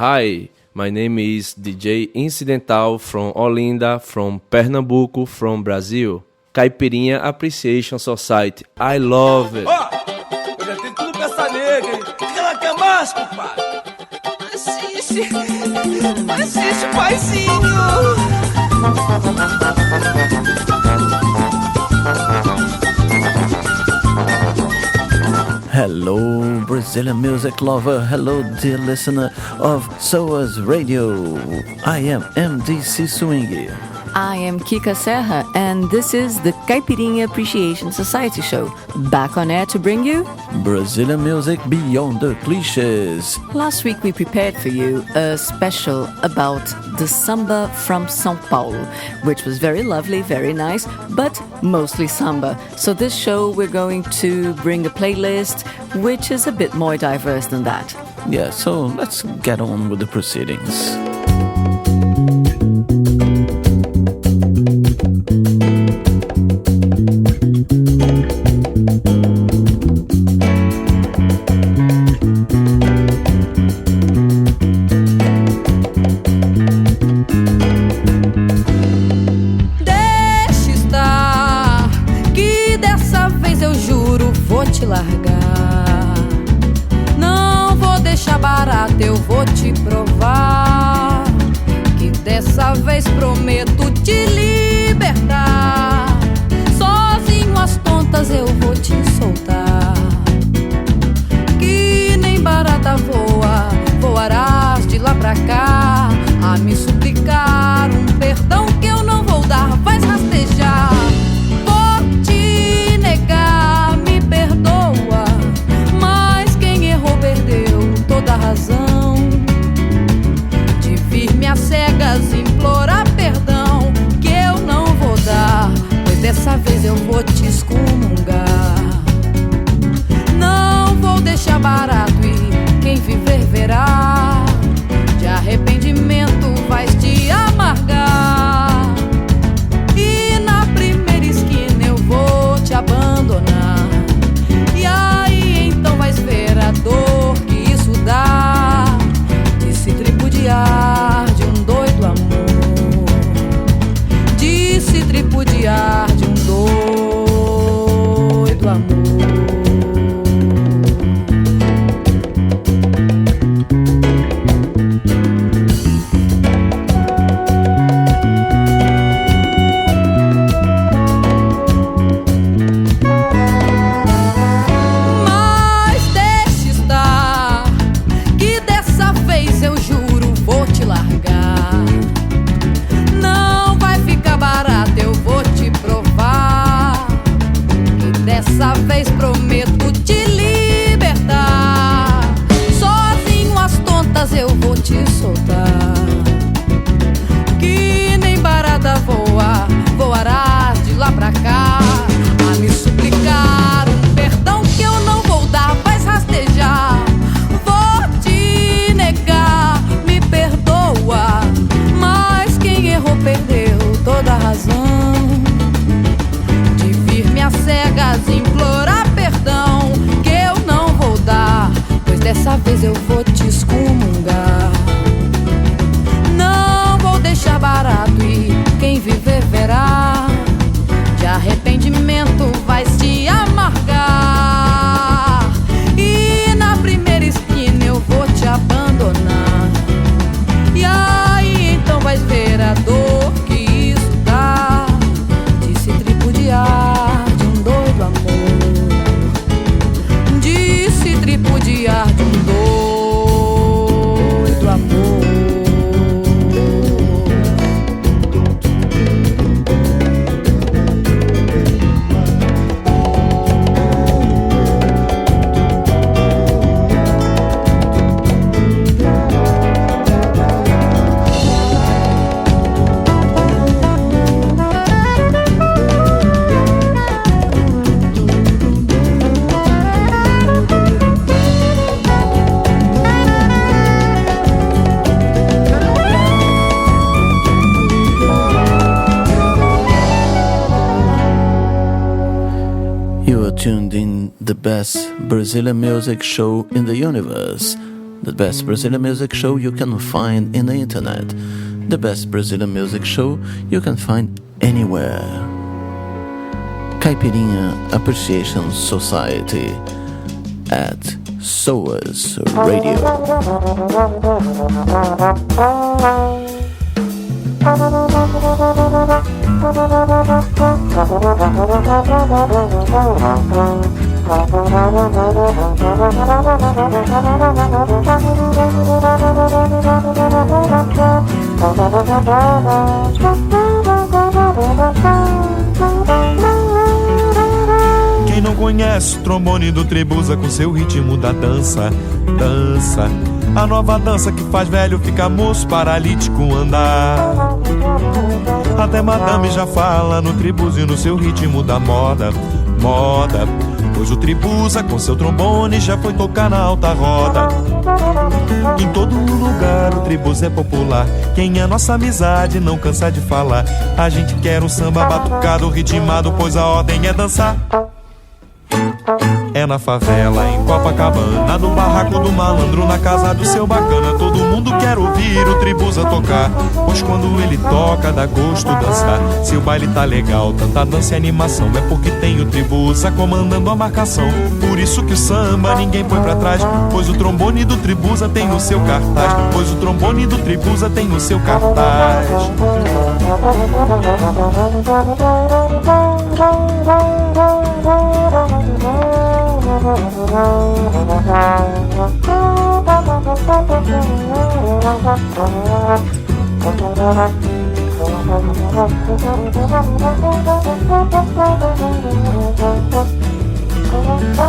Hi, my name is DJ Incidental from Olinda, from Pernambuco, from Brazil. Caipirinha Appreciation Society. I love it. Ó, eu já tenho tudo pra essa nega, hein? O que ela quer mais, compadre? Assiste, paizinho. Hello, Brazilian music lover. Hello, dear listener of SOAS Radio. I am MDC Swing. I am Kika Serra, and this is the Caipirinha Appreciation Society show, back on air to bring you Brazilian music beyond the clichés. Last week we prepared for you a special about the samba from São Paulo, which was very lovely, very nice, but mostly samba. So this show we're going to bring a playlist which is a bit more diverse than that. Yeah, so let's get on with the proceedings. Eu vou te provar que dessa vez prometo te libertar. Sozinho as tontas eu vou te soltar. Que nem barata voa, voarás de lá pra cá a me suplicar um perdão que eu não vou dar. Vais rastejar, vou te negar, me perdoa. Mas quem errou perdeu toda a razão. Cegas implorar perdão que eu não vou dar, pois dessa vez eu vou te excomungar. Não vou deixar barato e quem viver verá. De arrependimento vais te amargar. E na primeira esquina eu vou te abandonar. E aí então vais ver a dor que isso dá de se tripudiar de um doido amor, de se tripudiar de um doido amor. Mas deixe estar, que dessa vez eu juro vou te largar. Não vai ficar barato, eu vou te provar que dessa vez prometo te libertar. Sozinho as tontas eu vou te soltar. Que nem barata voa, voarás de lá pra cá a me suplicar um perdão que eu não vou dar. Vais rastejar, vou te negar, me perdoa. Mas quem errou perdeu toda a razão. De vir-me às cegas implorar perdão que eu não vou dar, pois dessa vez eu vou te excomungar. Não vou deixar barato e quem viver verá. De arrependimento vais te amargar. E na primeira esquina eu vou te abandonar. E aí então vais ver a dor que isso dá de se tripudiar de um doido amor, de se tripudiar de um doido amor. You are tuned in the best Brazilian music show in the universe, The best Brazilian music show you can find in the internet. The best Brazilian music show you can find anywhere. Caipirinha Appreciation Society at SOAS Radio. Quem não conhece o trombone do Tribuza com seu ritmo da dança, dança, a nova dança que faz velho ficar moço, paralítico andar. Até madame já fala no Tribuza e no seu ritmo da moda, moda. Pois o Tribuza com seu trombone já foi tocar na alta roda. Em todo lugar o Tribuza é popular. Quem é nossa amizade não cansa de falar. A gente quer um samba batucado, ritmado, pois a ordem é dançar. É na favela, em Copacabana, no barraco do malandro, na casa do seu bacana. Todo mundo quer ouvir o Tribuza tocar, pois quando ele toca dá gosto dançar. Se o baile tá legal, tanta dança e animação, é porque tem o Tribuza comandando a marcação. Por isso que o samba ninguém põe pra trás, pois o trombone do Tribuza tem o seu cartaz. Pois o trombone do Tribuza tem o seu cartaz.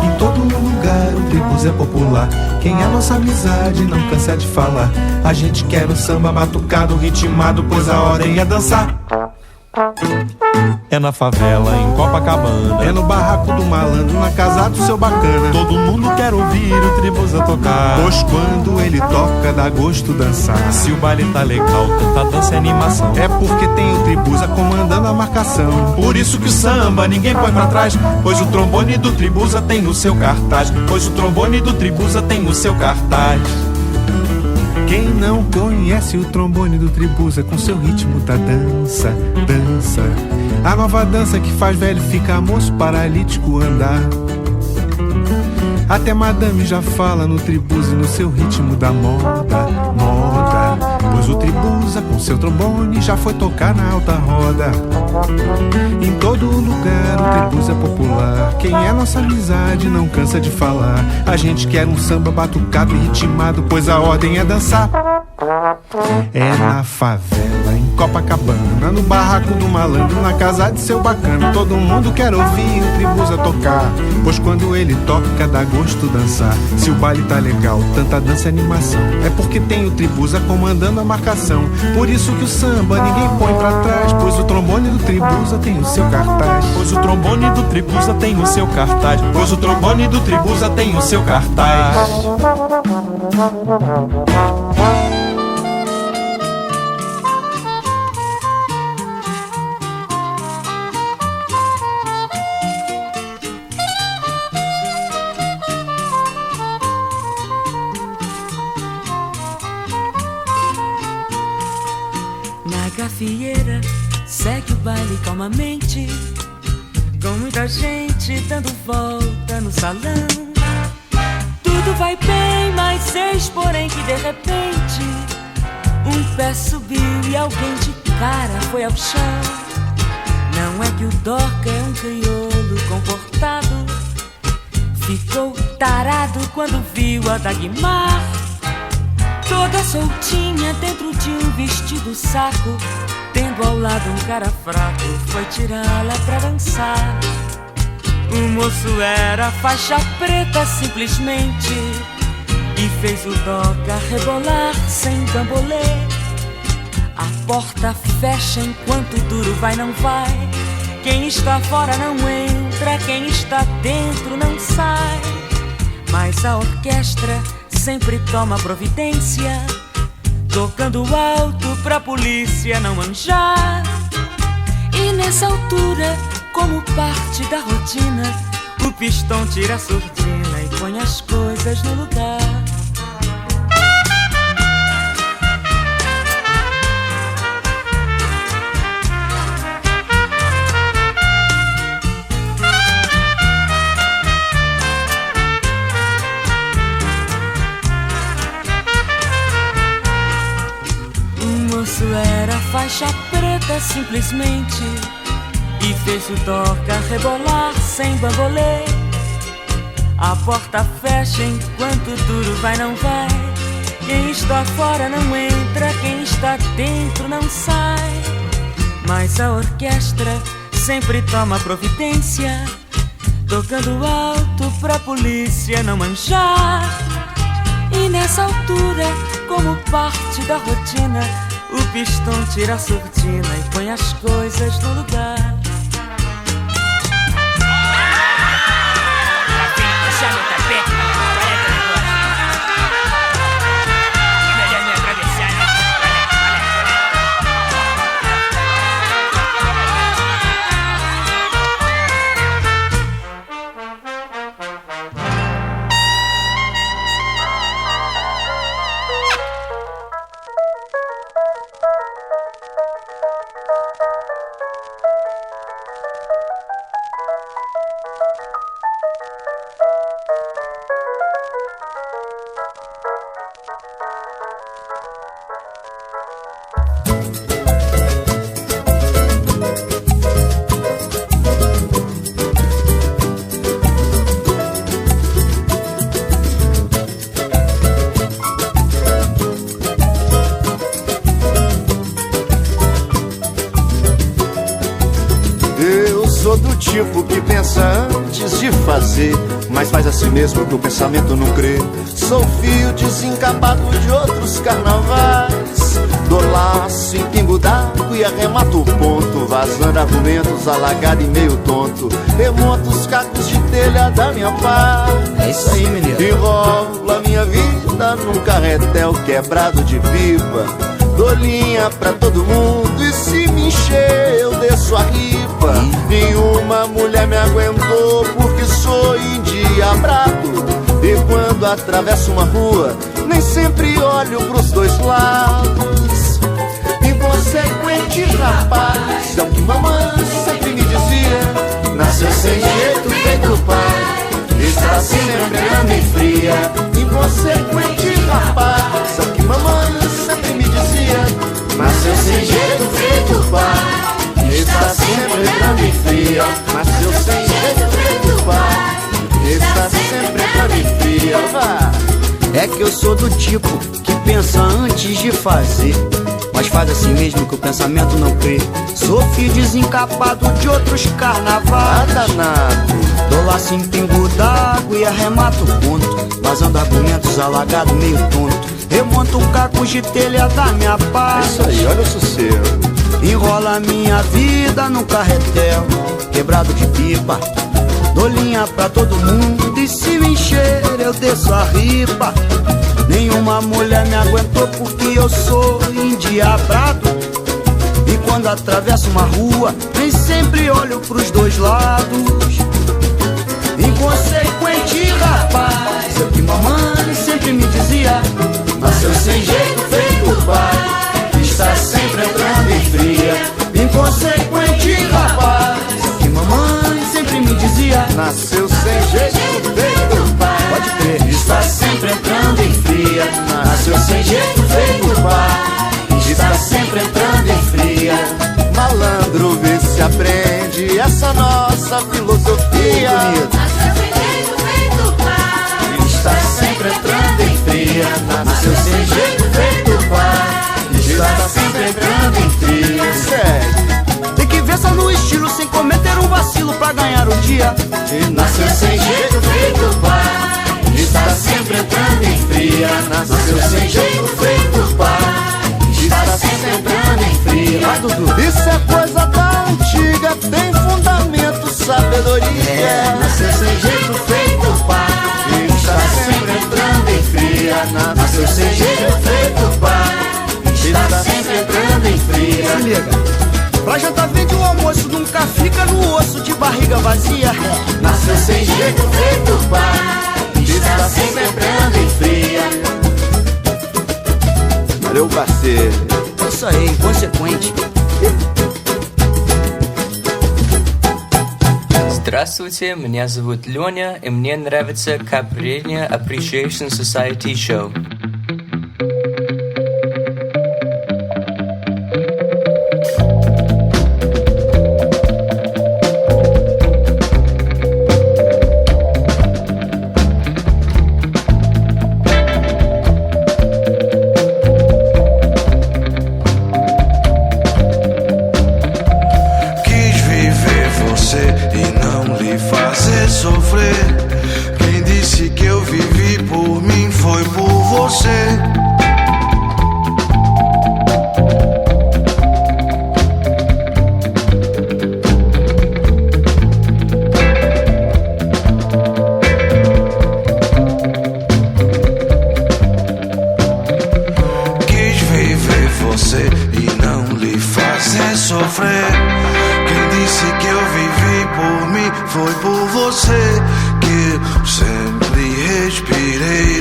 Em todo lugar o Tribuza é popular. Quem é nossa amizade não cansa de falar. A gente quer um samba batucado, ritmado, pois a ordem é dançar. É na favela, em Copacabana, é no barraco do malandro, na casa do seu bacana. Todo mundo quer ouvir o Tribuza tocar, pois quando ele toca dá gosto dançar. Se o baile tá legal, tanta dança e animação, é porque tem o Tribuza comandando a marcação. Por isso que o samba ninguém põe pra trás, pois o trombone do Tribuza tem o seu cartaz. Pois o trombone do Tribuza tem o seu cartaz. Quem não conhece o trombone do Tribuza com seu ritmo da dança, dança, a nova dança que faz velho ficar moço, paralítico andar. Até madame já fala no Tribuza e no seu ritmo da moda, moda. Pois o Tribuza com seu trombone já foi tocar na alta roda. Em todo lugar o Tribuza é popular. Quem é nossa amizade não cansa de falar. A gente quer um samba batucado e ritmado, pois a ordem é dançar. É na favela, em Copacabana, no barraco do malandro, na casa de seu bacana. Todo mundo quer ouvir o Tribuza tocar, pois quando ele toca dá gosto dançar. Se o baile tá legal, tanta dança e animação, é porque tem o Tribuza comandando a marcação. Por isso que o samba ninguém põe pra trás, pois o trombone do Tribuza tem o seu cartaz. Pois o trombone do Tribuza tem o seu cartaz. Pois o trombone do Tribuza tem o seu cartaz. Gafieira segue o baile calmamente, com muita gente dando volta no salão. Tudo vai bem, mas seis, porém que de repente um pé subiu e alguém de cara foi ao chão. Não é que o Doca é um crioulo comportado, ficou tarado quando viu a Dagmar toda soltinha dentro de um vestido saco, tendo ao lado um cara fraco, foi tirá-la pra dançar. O moço era faixa preta simplesmente e fez o Doca rebolar sem bambolê. A porta fecha enquanto o duro vai não vai. Quem está fora não entra, quem está dentro não sai. Mas a orquestra sempre toma providência, tocando alto pra polícia não manjar. E nessa altura, como parte da rotina, o pistão tira a surdina e põe as coisas no lugar. era faixa preta simplesmente, e fez o toca rebolar sem bambolê. A porta fecha enquanto tudo vai não vai. Quem está fora não entra, quem está dentro não sai. Mas a orquestra sempre toma providência, tocando alto pra polícia não manjar. E nessa altura, como parte da rotina, o pistão tira a surdina e põe as coisas no lugar. tipo que pensa antes de fazer, mas faz assim mesmo que o pensamento não crê. Sou fio desencapado de outros carnavais, dou laço em pingo d'água e arremato o ponto, vazando argumentos, alagado e meio tonto. Remonto os cacos de telha da minha paz. É isso aí, menino. Enrolo a minha vida num carretel quebrado de pipa, dou linha pra todo mundo e se me encher eu desço a ripa. Nenhuma mulher me aguentou porque sou endiabrado, e quando atravesso uma rua nem sempre olho pros dois lados. Inconsequente rapaz, é o que mamãe sempre me dizia, nasceu sem jeito feito pai, está sempre andando em fria. Inconsequente rapaz, é o que mamãe sempre me dizia, nasceu sem jeito feito pai, está sempre entrando em fria. Nasceu sem jeito feito pai, está sempre entrando em fria. É que eu sou do tipo que pensa antes de fazer, mas faz assim mesmo que o pensamento não crê. Sou fio desencapado de outros carnavais, danado, dou laço em pingo d'água e arremato o ponto, vazando argumentos, alagado meio tonto. Remonto cacos de telha da minha paz. Isso aí, olha o sossego. Enrola minha vida num carretel quebrado de pipa, dou linha pra todo mundo e se me encher eu desço a ripa. Nenhuma mulher me aguentou porque eu sou endiabrado, e quando atravesso uma rua nem sempre olho pros dois lados. Inconsequente rapaz, é o que mamãe sempre me dizia, nasceu sem jeito feito pai, está sempre entrando em fria. Inconsequente rapaz, é o que mamãe sempre me dizia, nasceu sem jeito feito pai, pode crer, está sempre entrando em fria. nasceu sem jeito feito pai, está sempre entrando em fria. Malandro, vê se aprende essa nossa filosofia. Nasceu sem jeito feito pai, Está sempre entrando em fria. nasceu sem jeito feito pai, Está sempre entrando em fria. Segue. tem que ver só no estilo sem cometer um vacilo pra ganhar o dia. Nasceu sem jeito feito pai, está sempre entrando em fria. Nasceu sem jeito feito pai, está sempre entrando em fria. Vai, Dudu. Isso é coisa da antiga, tem fundamento, sabedoria. Nasceu sem jeito feito pai, Está sempre entrando em fria. nasceu sem jeito feito pai, Está sempre entrando em fria. se liga. Pra jantar vende o almoço, nunca fica no osso de barriga vazia. Nasceu sem jeito feito pai, está sempre entrando em fria. Valeu, parceiro. Isso aí, inconsequente. Здравствуйте, меня зовут Леня, и мне нравится Caipirinha Appreciation Society Show. Foi por você que eu sempre respirei.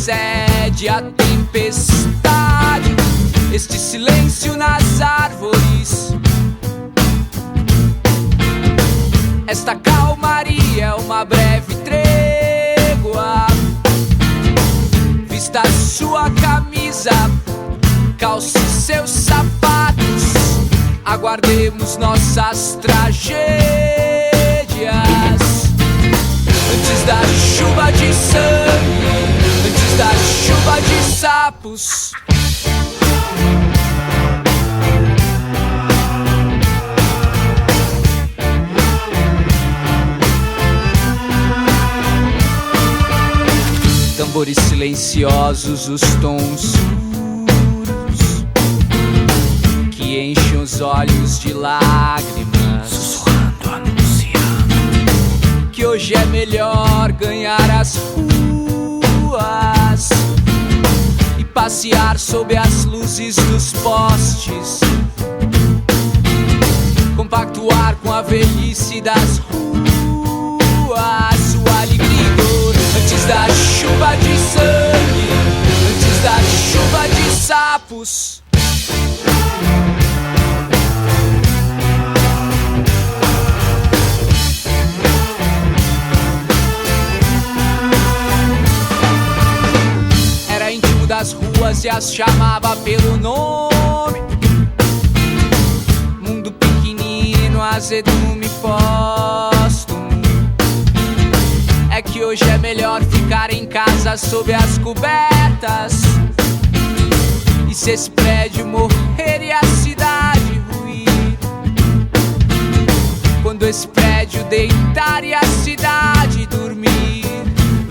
precede a tempestade, este silêncio nas árvores, esta calmaria é uma breve trégua. Vista sua camisa, calce seus sapatos, aguardemos nossas tragédias. Antes da chuva de sangue, antes da chuva de sapos. Tambores silenciosos, os tons surdos que enchem os olhos de lágrimas, sussurrando, anunciando que hoje é melhor ganhar as ruas e passear sob as luzes dos postes, compactuar com a velhice das ruas, sua alegria e dor. Antes da chuva de sangue, antes da chuva de sapos. Era íntimo das ruas e as chamava pelo nome. Mundo pequenino, azedume póstumo. É que hoje é melhor ficar em casa sob as cobertas. E se esse prédio morrer e a cidade ruir, quando esse prédio deitar e a cidade dormir,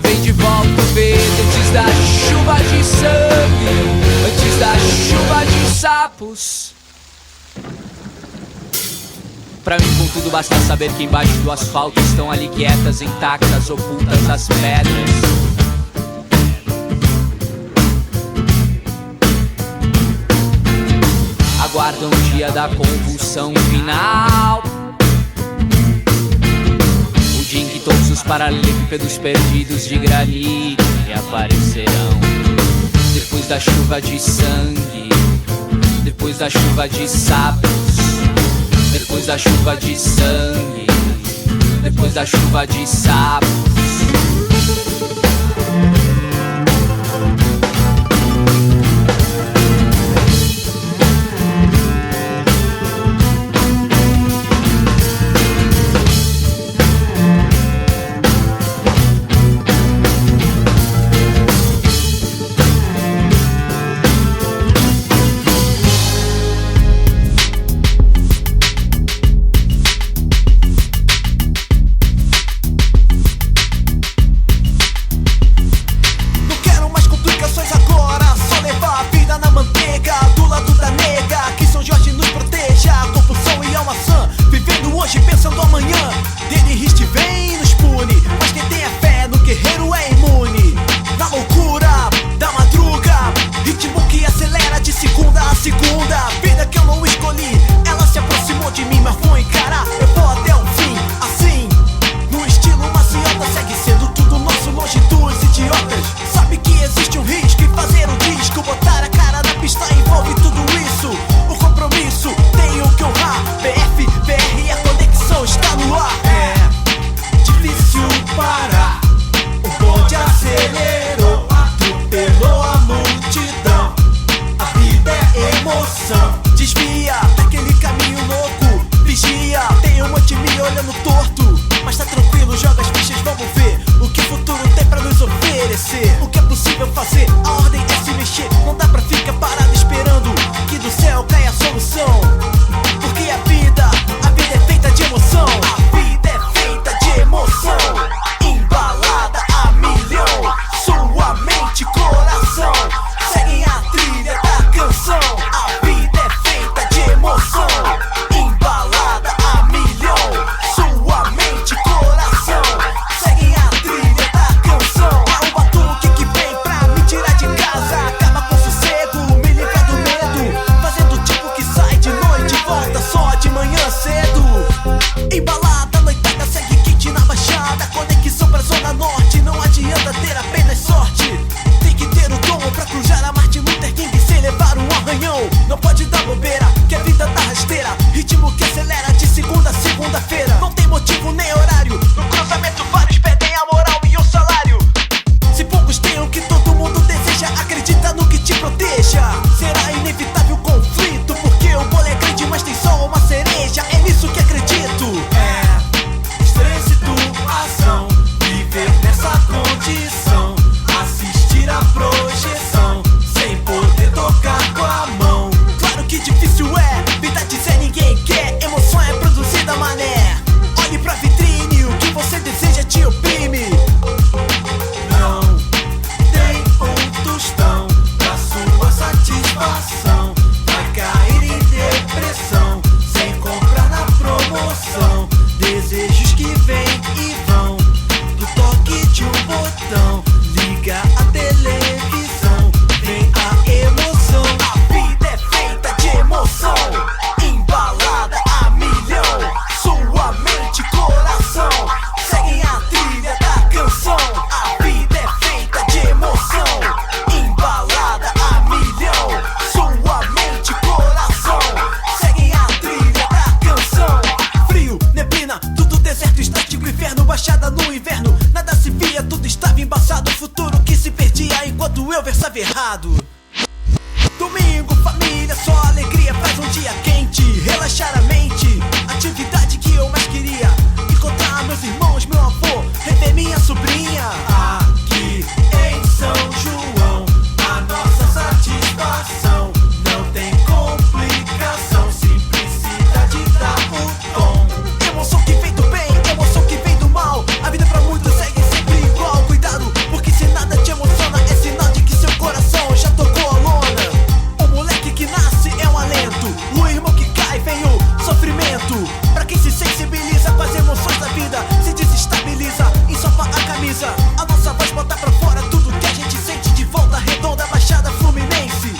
vem de volta o verde antes da chuva de sangue, antes da chuva de sapos. Pra mim, contudo, basta saber que embaixo do asfalto estão ali quietas, intactas, ocultas as pedras. Aguardam o dia da convulsão final, o dia em que todos os paralelepípedos perdidos de granito reaparecerão. Depois da chuva de sangue, depois da chuva de sapos, depois da chuva de sangue, depois da chuva de sapos. estava errado. Domingo, família, só alegria, faz um dia quente, relaxar a mente. Atividade que eu mais queria, encontrar meus irmãos, meu avô, rever minha sobrinha. Aqui em São João, a nossa satisfação não tem complicação, simplicidade dá o tom. Emoção que vem do bem, emoção que vem do mal, a vida pra muitos segue sempre igual. Cuidado, porque se nada te emociona, é sinal de que seu coração já tocou a lona. O moleque que nasce é um alento, o irmão que cai vem o sofrimento. Pra quem se sensibiliza com as emoções da vida, se desestabiliza, ensopa a camisa. A nossa voz bota pra fora tudo que a gente sente. De Volta Redonda, Baixada Fluminense.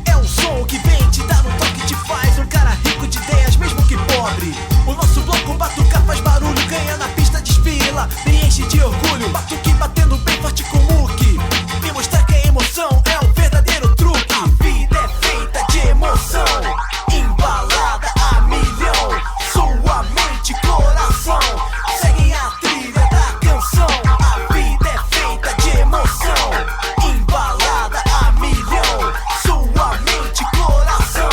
É um som que vem te dar um toque, te faz um cara rico de ideias, mesmo que pobre. O nosso bloco batuca faz barulho, ganha na pista, desfila, me enche de orgulho. Batuque batendo bem forte com o muque, me mostrar que a emoção é um verdadeiro truque. A vida é feita de emoção, embalada a milhão. Sua mente e coração seguem a trilha da canção. A vida é feita de emoção, embalada a milhão. Sua mente e coração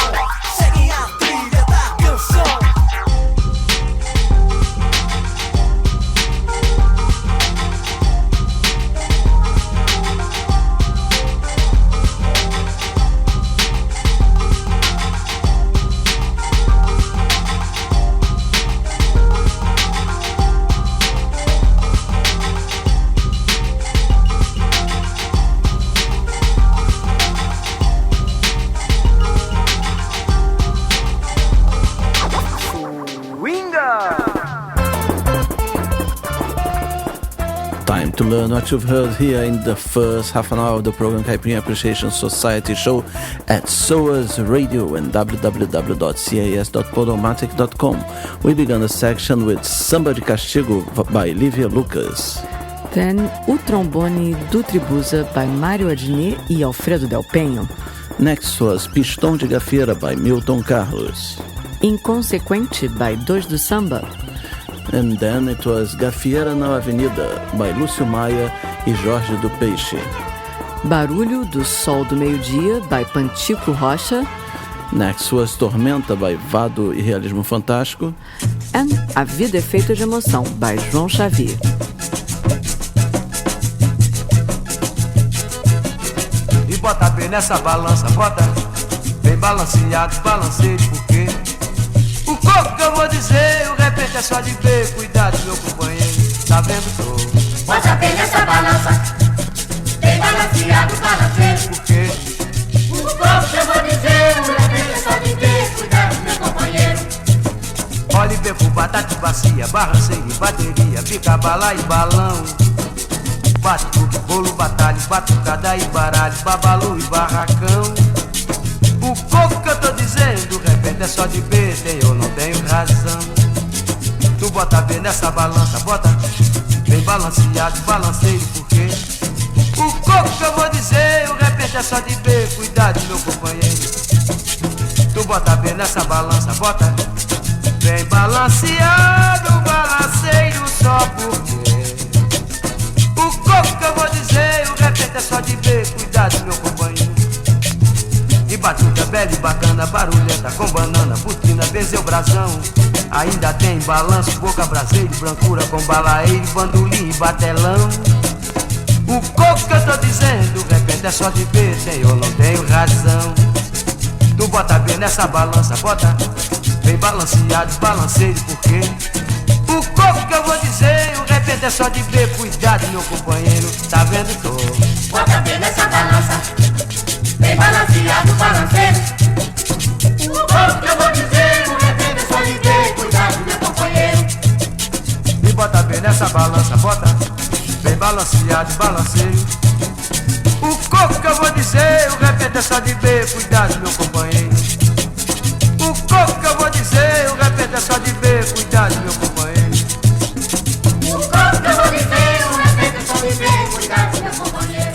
seguem a trilha da canção. Time to learn what you've heard here in the first half an hour of the program Caipirinha Appreciation Society show at SOAS Radio and www.cas.podomatic.com. We began the section with Samba de Castigo by Lívia Lucas. Then O Trombone do Tribuza by Mário Adnet e Alfredo Del Penho. Next was Pistão de Gafieira by Milton Carlos. Inconsequente by Dois do Samba. And then it was Gafieira na Avenida by Lúcio Maia e Jorge do Peixe. Barulho do Sol do Meio-Dia by Pantico Rocha. Next was Tormenta by Vado e Realismo Fantástico. And A Vida é Feita de Emoção by João Xavier. E bota bem nessa balança, bota bem balanceado, balanceiro, porque o coco que eu vou dizer, o repente é só de ver. Cuidado, meu companheiro, tá vendo? Tô. Bota bem nessa balança, bem balanceado, balanceiro, porque o coco que eu vou dizer, o repente é só de ver. Cuidado, meu companheiro. Olhe bem pro batata e bacia, barranceira e bateria, pica, bala e balão. Batuque, bolo, batalha, batucada e baralho, babalu e barracão. O coco que eu tô dizendo, repente é só de ver, tem ou não tenho razão. Tu bota bem nessa balança, bota bem balanceado, balanceiro, porque o coco que eu vou dizer, o repente é só de ver. Cuidado, meu companheiro. Tu bota bem nessa balança, bota bem balanceado, balanceiro, só porque o coco que eu vou dizer, o repente é só de ver. Cuidado, meu companheiro. E batuta bela e bacana, barulhenta com banana, butina, benzeu, brasão. Ainda tem balanço, boca, braseiro, brancura com balaeiro, bandolim e batelão. O coco que eu tô dizendo, o repente é só de ver, tem ou não tenho razão. Tu bota bem nessa balança, bota bem balanceado, balanceiro, porque o coco que eu vou dizer, o repente é só de ver. Cuidado, meu companheiro, tá vendo? Tô. Bota bem nessa balança, bem balanceado, balanceiro. O coco que eu vou dizer, o repente é só de ver. Cuidado, meu companheiro. E bota bem nessa balança, bota bem balanceado, balanceiro. O coco que eu vou dizer, o repente é só de ver. Cuidado, meu companheiro. O coco que eu vou dizer, o repente é só de ver. Cuidado, meu companheiro. O coco que eu vou dizer, o repente é só de ver. Cuidado, meu companheiro.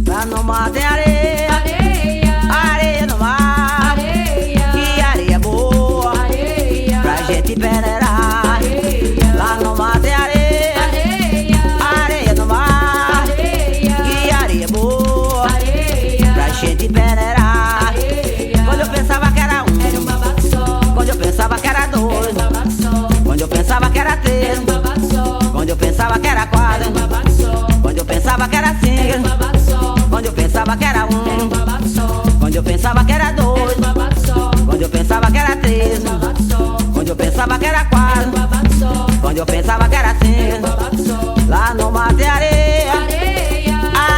Lá no mar tem areia, areia, areia no mar, areia, que areia boa, areia, pra gente peneirar. Areia, lá no mar tem areia, areia, pensava que era três, quando eu pensava que era quatro, quando eu pensava que era cinco, quando eu pensava que era um, quando eu pensava que era dois, quando eu pensava que era três, quando eu pensava que era quatro, quando eu pensava que era cinco. Lá no mar tem areia,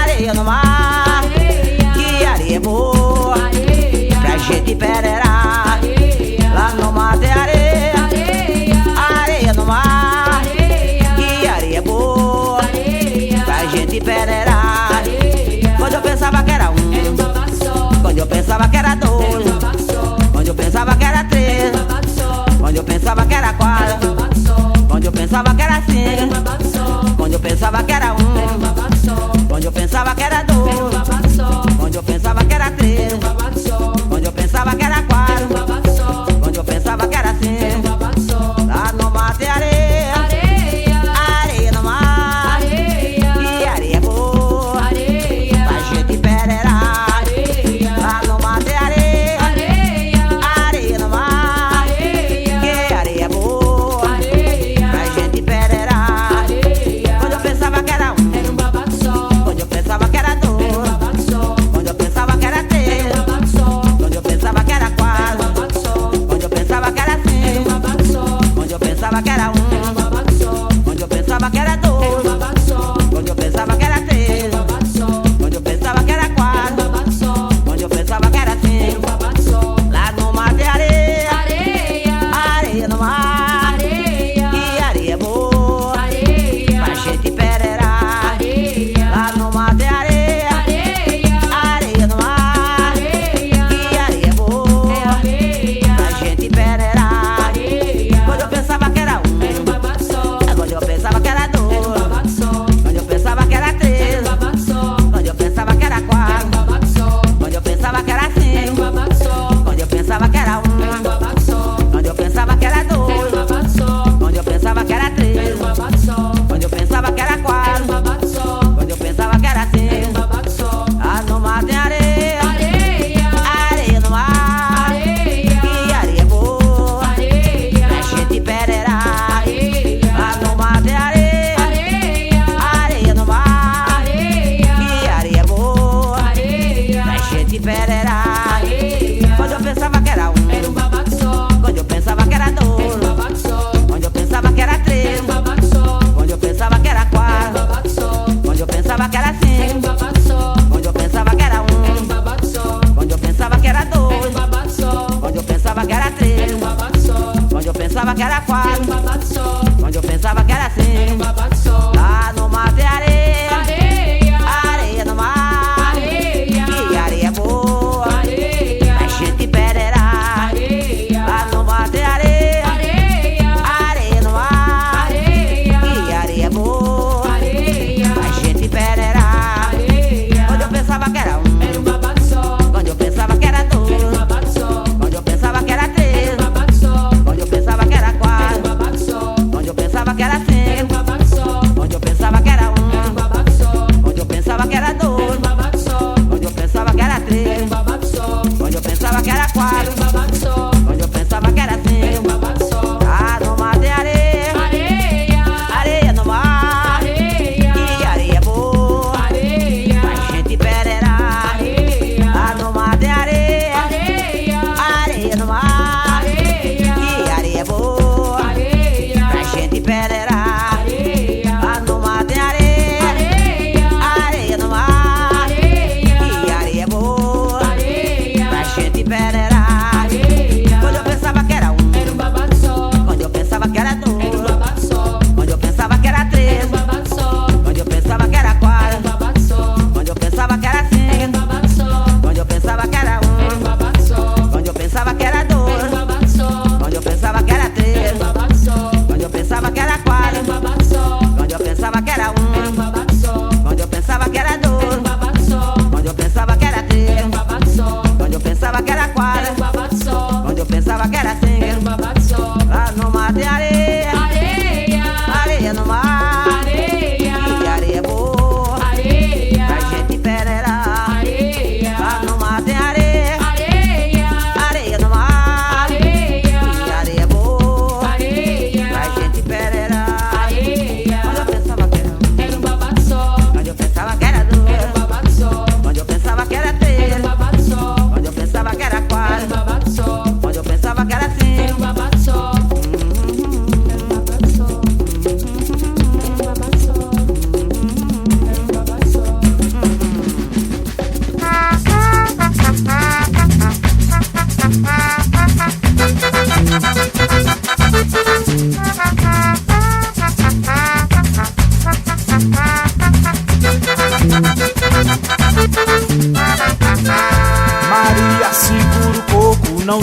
areia no mar, que areia boa pra gente pereirar. Lá no mar tem areia, areia no mar, que areia boa pra gente pereirar. Quando eu pensava que era um, quando eu pensava que era dois, quando eu pensava que era três, quando eu pensava que era quatro, quando eu pensava que era cinco, quando eu pensava que era um, quando eu pensava que era dois, quando eu pensava que era três, quando eu pensava que era quatro, quando eu pensava que era cinco. Lá no mar tem areia, areia no mar, e areia boa pra gente pereirar. Lá no mar tem areia, areia no mar, que areia boa pra gente pereirar. Quando eu pensava que era um, quando eu pensava que era dois, quando eu pensava que era três,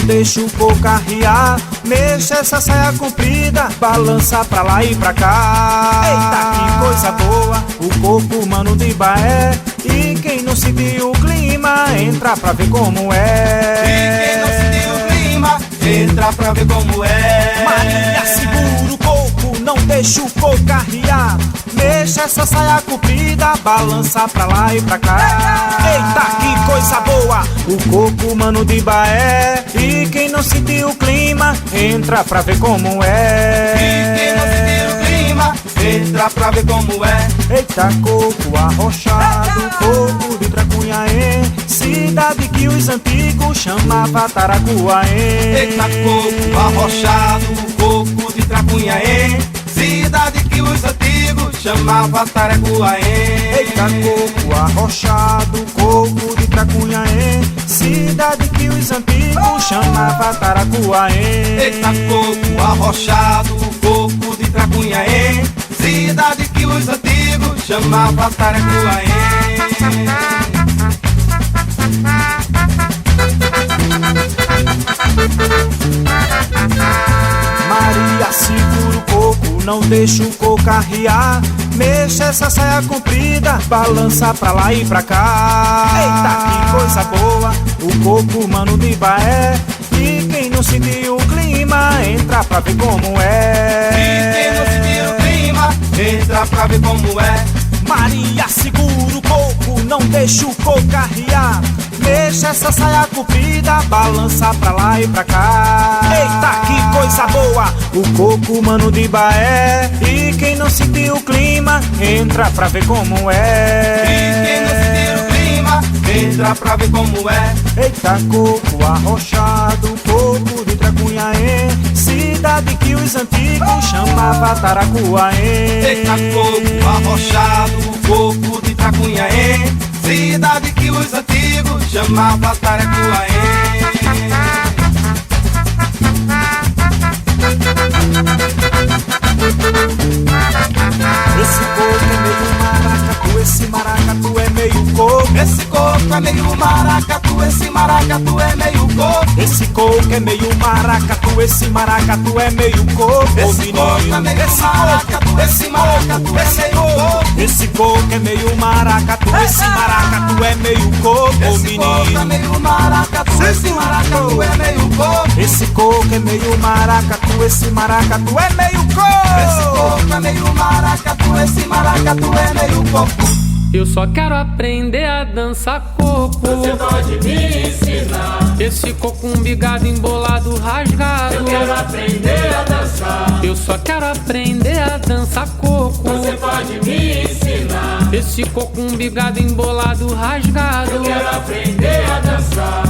deixa o coco arriar. Mexa essa saia comprida, balança pra lá e pra cá. Eita, que coisa boa, o coco mano de Ibaé. E quem não sentiu o clima, entra pra ver como é. E quem não sentiu o clima, entra pra ver como é. Maria, segura o coco, não deixa o coco arriar. Mexa essa saia comprida, balança pra lá e pra cá. Eita, que coisa boa, o coco mano de Ibaé. E quem não sentiu o clima, entra pra ver como é. E quem não sentiu o clima, entra pra ver como é. Eita, coco arrochado, coco de Tracunhaém, cidade que os antigos chamava Taracuaém. Eita, coco arrochado, coco de Tracunhaém, cidade que os antigos chamava Taracuaém. Eita, coco arrochado, coco de Tracunhaém, cidade que os antigos chamava Taracuaém. Eita, coco arrochado, coco de Tracunhaém, cidade que os antigos chamava Taracuaém. Maria, segura o coco, não deixa o coco arriar. Mexa essa saia comprida, balança pra lá e pra cá. Eita, que coisa boa, o coco mano de Ibaé. E quem não sentiu o clima, entra pra ver como é. E quem não sentiu o clima, entra pra ver como é. Maria, segura o coco, não deixa o coco arriar. Mexa essa saia comprida, balança pra lá e pra cá. Eita, que coisa boa, o coco mano de Ibaé. E quem não sentiu o clima, entra pra ver como é. E quem não sentiu o clima, entra pra ver como é. Eita, coco arrochado, coco de Tracunhaém, cidade que os antigos chamava Taracuaém. Eita, coco arrochado, coco de Tracunhaém, cidade que os antigos chamava Taracuaém. Esse coco é meio maracatu, esse maracatu é meio coco. Esse coco é meio maracatu, esse maracatu é meio coco. Esse coco é meio maracatu, esse maracatu é meio coco. Esse coco é meio maracatu, esse maracatu é meio coco. Esse coco é meio maracatu, esse maracatu é meio coco, esse coco é meio maracatu, esse maracatu é meio coco. Esse coco é meio maracatu, esse maracatu é meio coco. Esse coco é meio maracatu, esse maracatu é meio coco. Eu só quero aprender a dançar coco. Você pode me ensinar. Esse coco umbigado, embolado, rasgado. Eu quero aprender a dançar. Eu só quero aprender a dançar coco. Você pode me ensinar. Esse coco umbigado, embolado, rasgado. Eu quero aprender a dançar.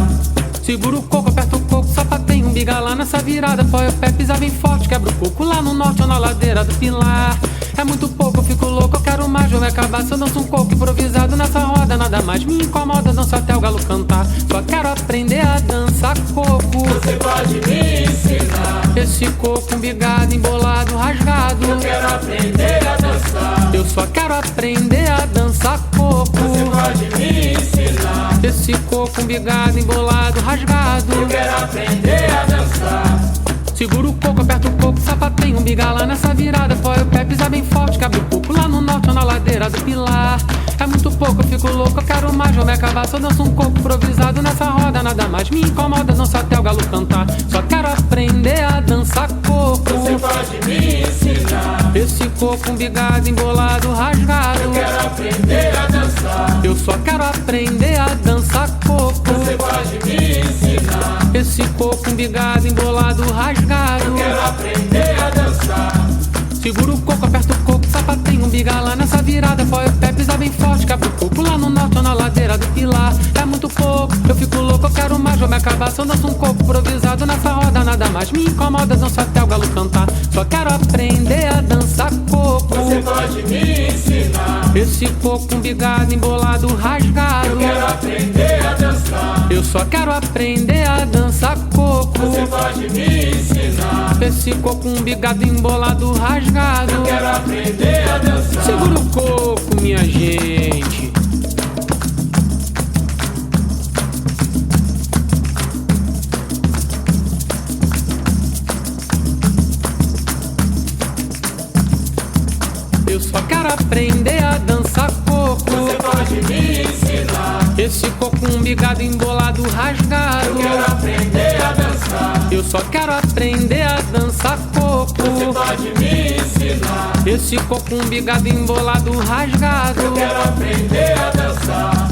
Segura o coco, aperta o coco, sapateia, umbiga lá nessa virada. Põe o pé, pisa bem forte, quebra o coco lá no norte ou na ladeira do Pilar. É muito pouco, eu fico louco, eu quero mais, eu vou acabar se eu danço um coco improvisado nessa roda. Nada mais me incomoda, danço até o galo cantar. Só quero aprender a dançar coco. Você pode me ensinar. Esse coco umbigado, embolado, rasgado. Eu quero aprender a dançar. Eu só quero aprender a dançar coco. Você pode me ensinar. Esse coco umbigado, embolado, rasgado. Eu quero aprender a dançar. Segura o coco, aperta o coco, sapateia, umbiga lá nessa virada. Põe o pé, pisa bem forte, quebra o coco lá no norte ou na ladeira do Pilar. É muito pouco, eu fico louco, eu quero mais, vou me acabar. Só danço um coco improvisado nessa roda. Nada mais me incomoda, danço até o galo cantar. Só quero aprender a dançar coco. Você pode me ensinar. Esse coco umbigado, embolado, rasgado. Eu quero aprender a dançar. Eu só quero aprender a dançar coco. Você pode me ensinar. Esse coco umbigado, embolado, rasgado. Eu quero aprender a dançar. Segura o coco, aperta o coco, sapatinho, umbiga lá nessa virada. Põe o pé, pisa bem forte, quebra o coco lá no norte ou na ladeira do Pilar. É muito pouco, eu fico louco, eu quero mais, vou me acabar. Se eu danço um coco improvisado nessa roda, nada mais me incomoda, danço até o galo cantar. Só quero aprender a dançar coco. Você pode me ensinar. Esse coco umbigado, embolado, rasgado. Eu quero aprender a dançar. Eu só quero aprender a dançar coco. Você pode me ensinar. Esse coco umbigado, embolado, rasgado. Eu quero aprender a dançar. Segura o coco, minha gente. Eu só quero aprender a dançar coco. Você pode me ensinar. Esse coco umbigado, embolado, rasgado. Eu quero aprender a dançar. Eu só quero aprender a dançar coco. Você pode me ensinar. Esse coco umbigado, embolado, rasgado. Eu quero aprender a dançar.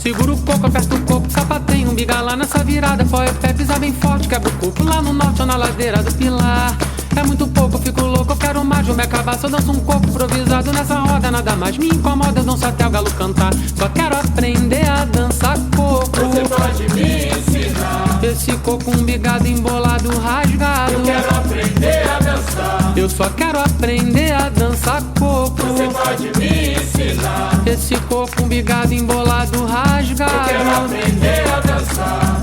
Segura o coco, aperta o coco, sapateia, umbiga lá nessa virada. Põe o pé, pisa bem forte, quebra o coco lá no norte ou na ladeira do Pilar. É muito pouco, eu fico louco, eu quero mais, vou me acabar. Se eu danço um coco improvisado nessa roda, nada mais me incomoda, eu danço até o galo cantar. Só quero aprender a dançar coco. Você pode me ensinar. Esse coco umbigado, embolado, rasgado. Eu quero aprender a dançar. Eu só quero aprender a dançar coco. Você pode me ensinar. Esse coco umbigado, embolado, rasgado. Eu quero aprender a dançar.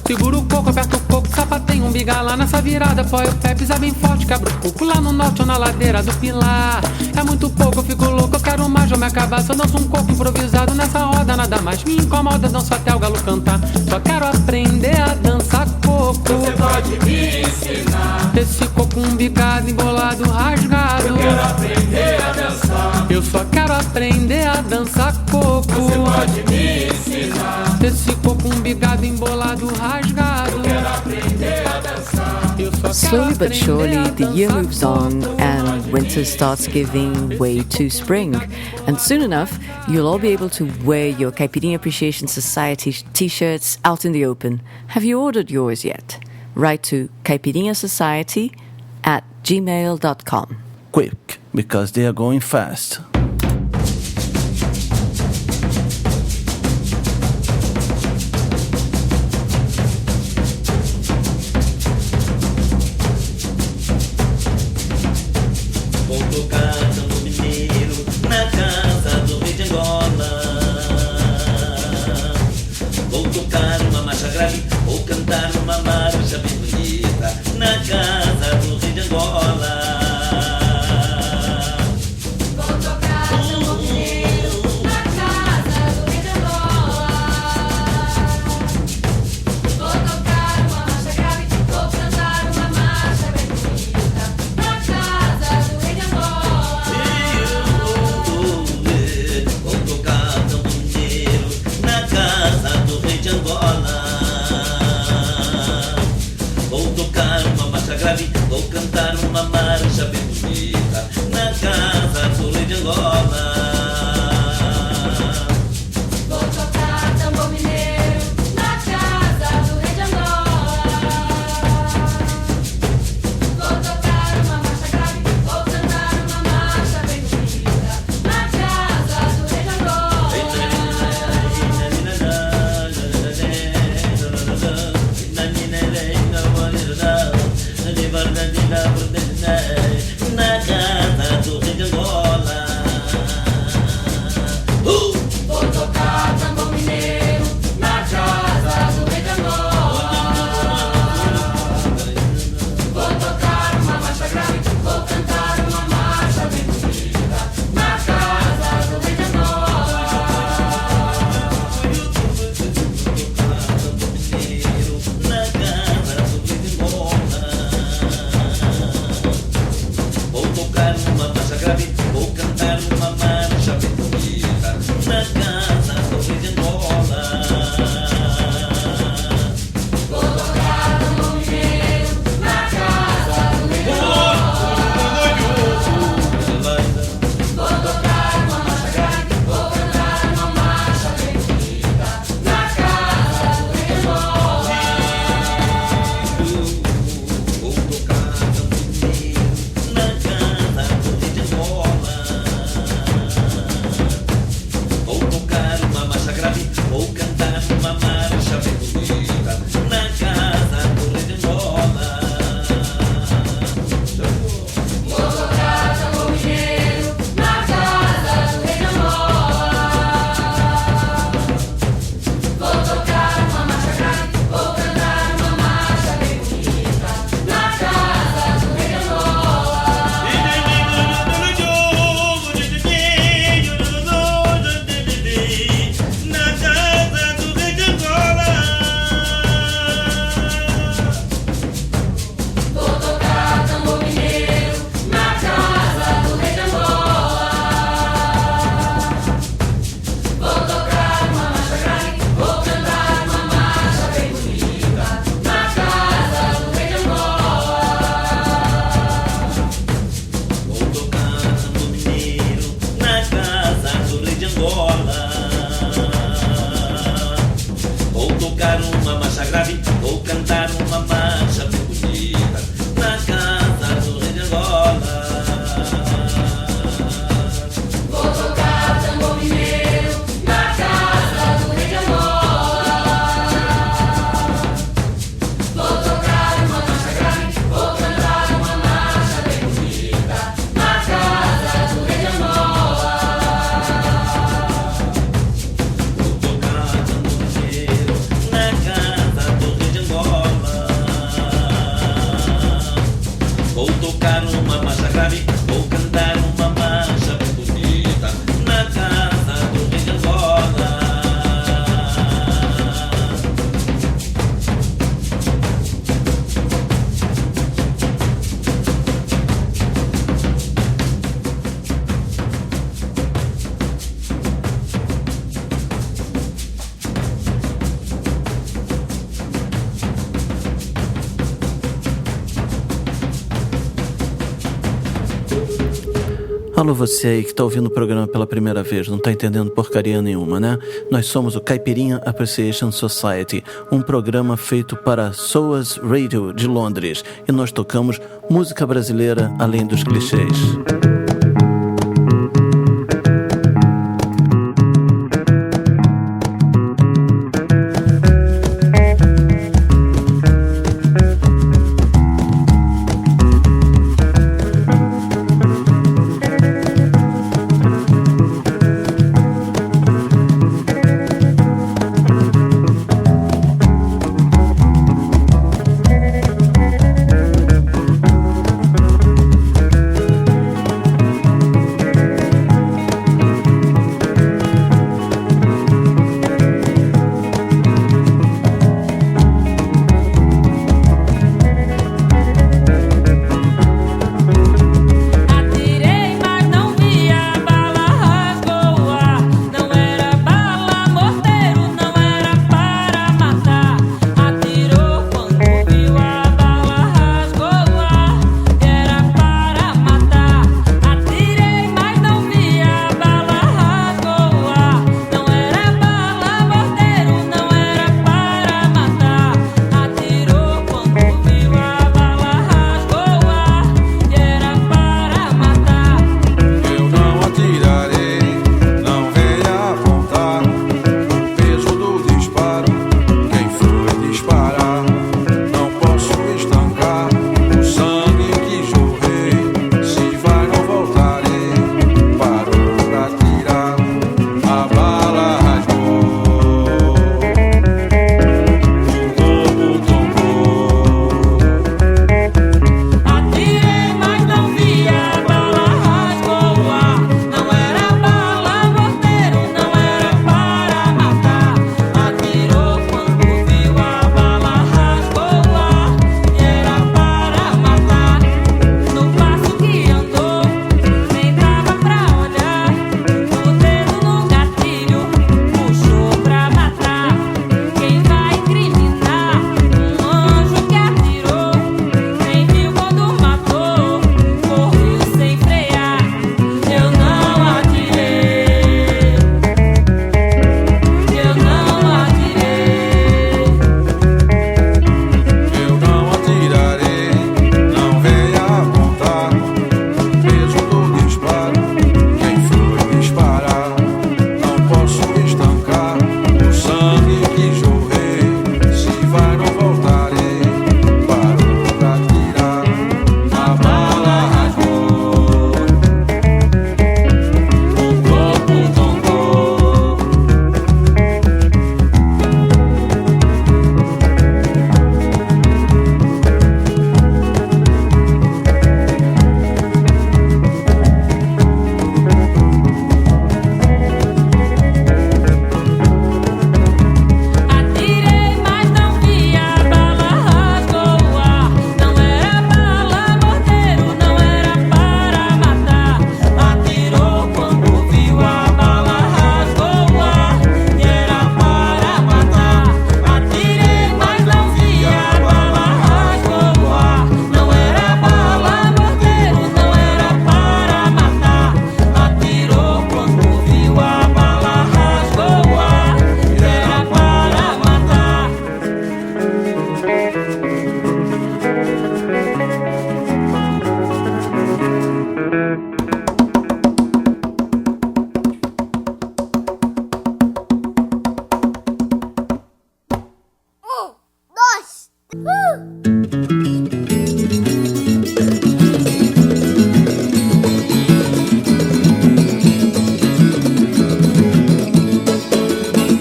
Segura o coco, aperta o coco, sapateia, umbiga lá nessa virada. Põe o pé, pisa bem forte, quebra o coco lá no norte ou na ladeira do Pilar. É muito pouco, eu fico louco, eu quero mais, vou me acabar. Se eu danço um coco improvisado nessa roda, nada mais me incomoda, danço até o galo cantar. Só quero aprender a dançar coco. Você pode me ensinar. Esse coco umbigado, embolado, rasgado. Eu quero aprender a dançar. Eu só quero aprender a dançar coco. Você pode me ensinar. Esse coco umbigado, embolado, rasgado. Eu quero aprender a dançar. Slowly but surely, the year moves on and winter starts giving way to spring. And soon enough, you'll all be able to wear your Caipirinha Appreciation Society t-shirts out in the open. Have you ordered yours yet? Write to caipirinhasociety@gmail.com. Quick, because they are going fast. Vou tocar samba mineiro na casa do rei de Angola. Vou tocar uma marcha grave, vou cantar uma marcha bem bonita na casa do rei de Angola. Vou tocar samba mineiro na casa do rei de Angola. Vou tocar uma marcha grave, vou cantar uma marcha bem bonita na casa do rei de Angola. Alô, você aí que está ouvindo o programa pela primeira vez, não está entendendo porcaria nenhuma, né? Nós somos o Caipirinha Appreciation Society, um programa feito para SOAS Radio de Londres, e nós tocamos música brasileira além dos clichês.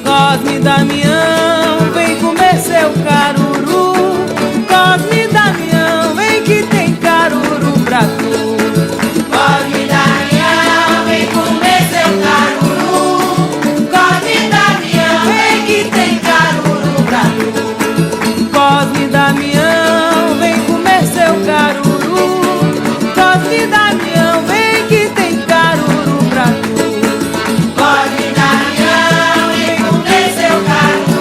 Cosme e Damião, vem comer seu caruru. Cosme e Damião, vem que tem caruru pra tu. Cosme e Damião, vem comer seu caruru. Cosme e Damião, vem que tem caruru pra tu. Cosme e Damião, vem comer seu caruru. Cosme e Damião, vem que tem caruru pra tu. Cosme e Damião, vem comer seu caruru.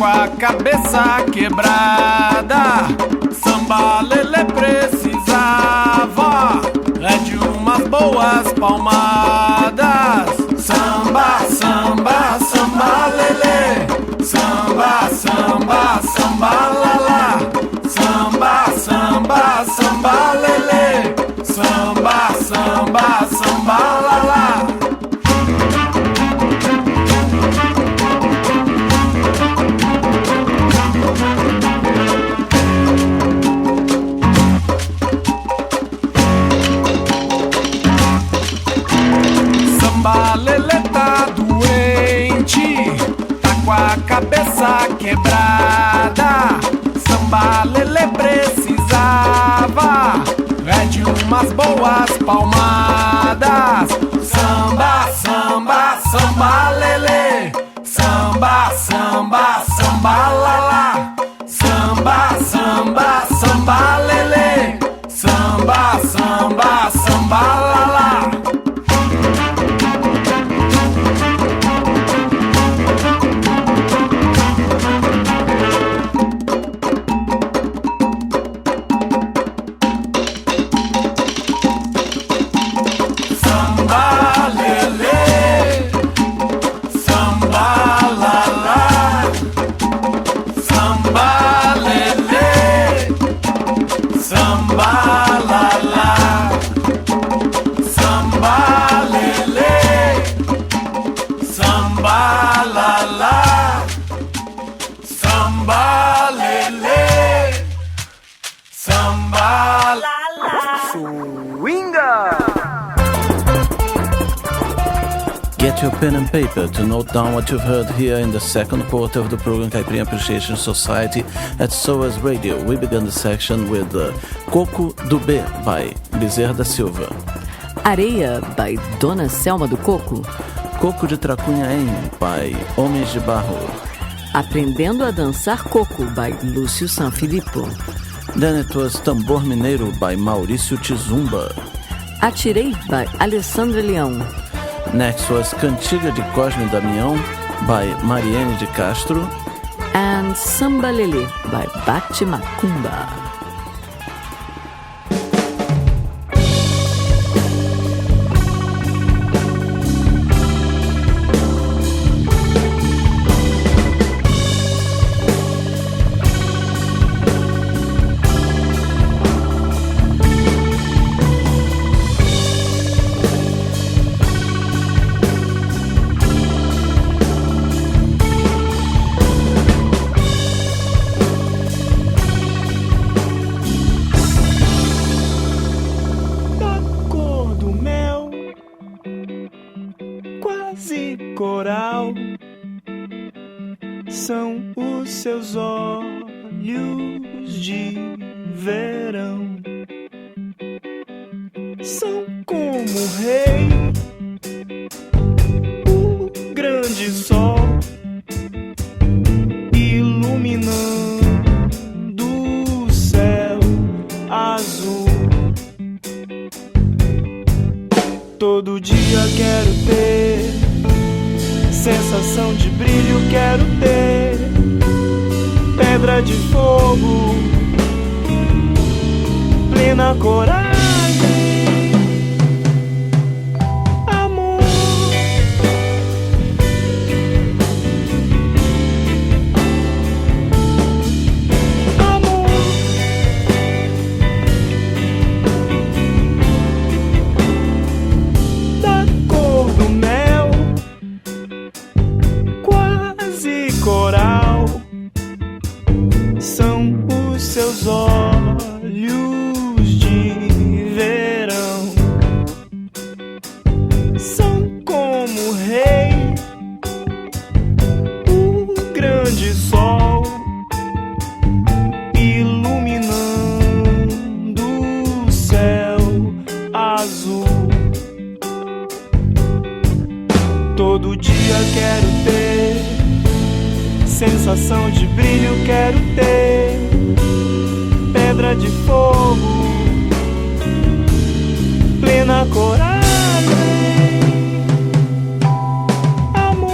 com a cabeça quebrada. Samba lelê precisava de umas boas palmadas. Samba, samba, samba lelê. Samba, samba, samba lalá. Samba, samba, samba lelê. Samba, samba, samba lalá. Samba lelê tá doente, tá com a cabeça quebrada. Samba lelê precisava de umas boas palmadas. Samba, samba, samba lelê. Samba, samba, samba lalá. Samba, samba, samba lelê. Samba, samba, samba lalá. Get your pen and paper to note down what you've heard here in the second quarter of the program Caipirinha Appreciation Society at SOAS Radio. We began the section with Coco do B by Bezerra da Silva. Areia by Dona Selma do Coco. Coco de Tracunhaém by Homens de Barro. Aprendendo a Dançar Coco by Lúcio Sanfilippo. Then it was Tambor Mineiro by Maurício Tizumba. Atirei by Alessandra Leão. Next was Cantiga de Cosme Damião by Mariene de Castro. And Samba Lelê by Bate Macumba. Coral são os seus olhos de verão, são como o rei, o grande sol, iluminando o céu azul. Todo dia quero ter sensação de brilho, quero ter pedra de fogo, plena coragem, amor. Amor. Da cor do mel, coral, são os seus olhos de verão, são como o rei, o grande sol, iluminando o céu azul. Todo dia quero ter sensação de brilho, quero ter pedra de fogo, plena coragem, amor.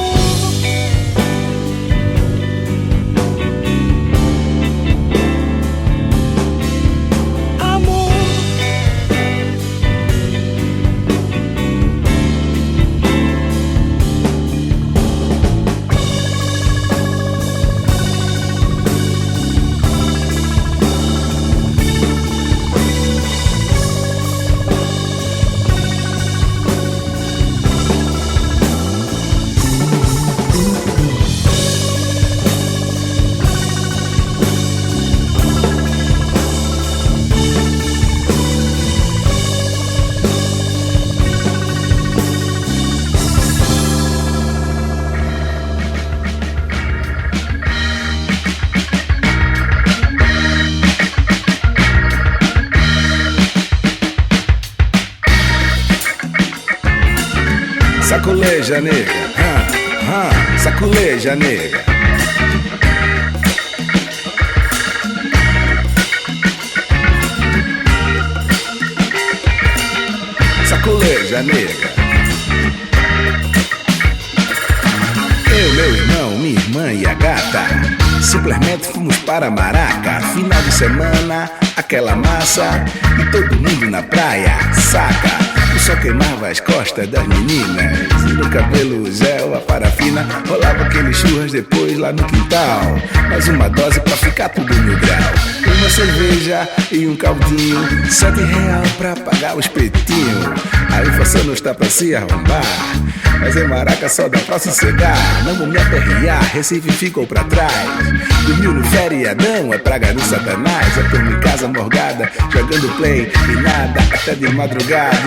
Saculeja, nega, saculeja, nega. Saculeja, nega. Eu, meu irmão, minha irmã e a gata simplesmente fomos para Maraca. Final de semana, aquela massa e todo mundo na praia, saca? O sol queimava as costas das meninas e no cabelo gel, a parafina. Rolava aqueles churras depois lá no quintal. Mais uma dose pra ficar tudo no grau. Uma cerveja e um caldinho, R$7 pra pagar o espetinho. A inflação não está pra se arrombar, mas em Maraca só dá pra sossegar. Não vou me aperrear, Recife ficou pra trás. Dormiu no feriadão, é praga do satanás. Eu tô em casa morgada, jogando play e nada até de madrugada.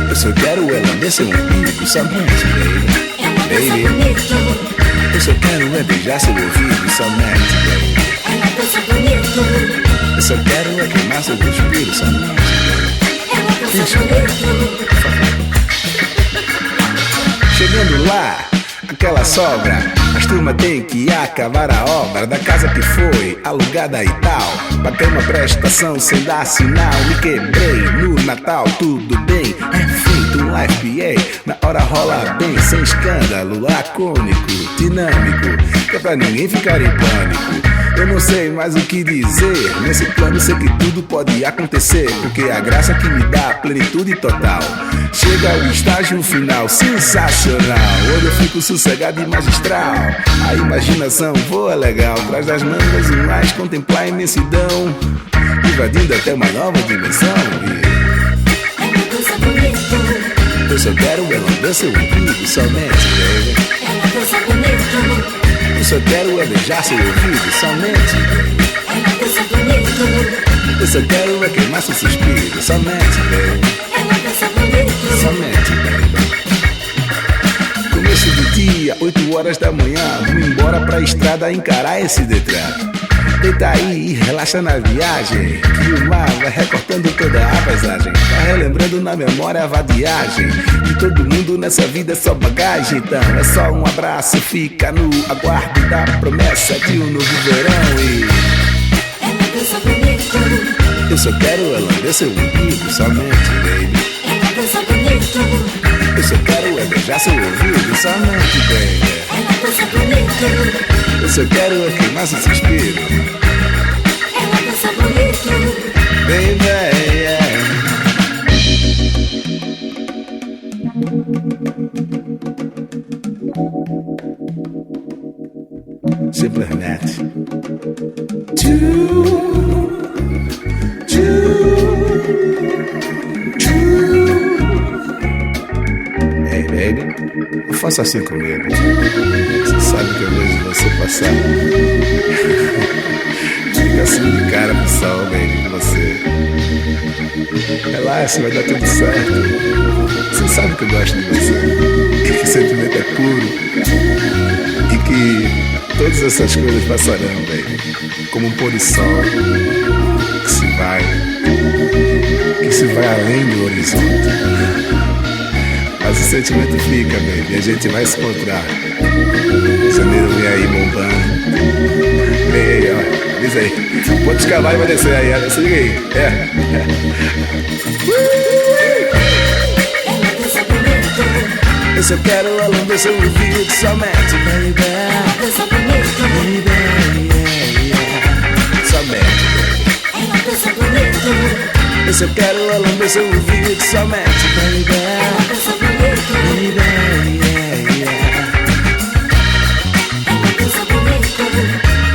Eu só quero ela nesse umbigo, somente, baby. Eu só quero é beijar seu ouvido, somente, baby. Eu só quero é queimar seu suspiro, somente, baby. Chegando lá, aquela sogra, as turmas tem que acabar a obra da casa que foi alugada e tal. Bateu uma prestação sem dar sinal, me quebrei no Natal, tudo bem. É feito um live PA, na hora rola bem, sem escândalo, lacônico, dinâmico, que é pra ninguém ficar em pânico. Eu não sei mais o que dizer, nesse plano sei que tudo pode acontecer, porque a graça que me dá a plenitude total. Chega o estágio final, sensacional, onde eu fico sossegado e magistral. A imaginação voa legal, traz das mangas um mais, contemplar a imensidão, invadindo até uma nova dimensão. Eu só quero lamber seu umbigo, somente, baby. Eu só quero é beijar seu ouvido, somente, baby. Eu só quero é queimar seu suspiro, somente, baby. Somente, baby. Começo do dia, 8 horas da manhã, vou embora pra estrada encarar esse Detran. Deita aí e relaxa na viagem, que o mar vai recortando toda a paisagem. Vai relembrando na memória a vadiagem, que todo mundo nessa vida é só bagagem. Então é só um abraço, fica no aguardo da promessa de um novo verão. E eu só quero é lamber seu umbigo, somente, baby. Eu só quero é beijar seu ouvido, somente, baby. Eu só quero é queimar seu suspiro, baby, yeah. Simplesmente Hey baby, não faça assim comigo. Você sabe que eu vejo você passar. Fica assim de cara pro sol, baby, você. Relaxa, vai dar tudo certo. Você sabe que eu gosto de você, e que o sentimento é puro, e que todas essas coisas passarão, baby, como um pôr do sol que se vai além do horizonte. Mas o sentimento fica, baby, e a gente vai se encontrar. Janeiro vem aí bombando. Vem aí, ó, diz aí. Pode escavar e vai descer aí, ó. Se liga aí. Eu só quero lamber seu ouvido, somente, baby. Baby, yeah. Somente, baby. Eu só quero lamber seu ouvido, somente, baby. Baby, yeah.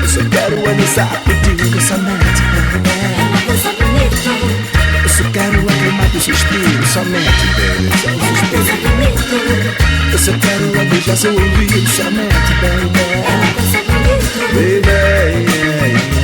Eu só quero dançar contigo, somente, baby. Eu só quero queimar teu suspiro, somente, baby. Eu só quero beijar seu ouvido, somente, baby. Baby, yeah.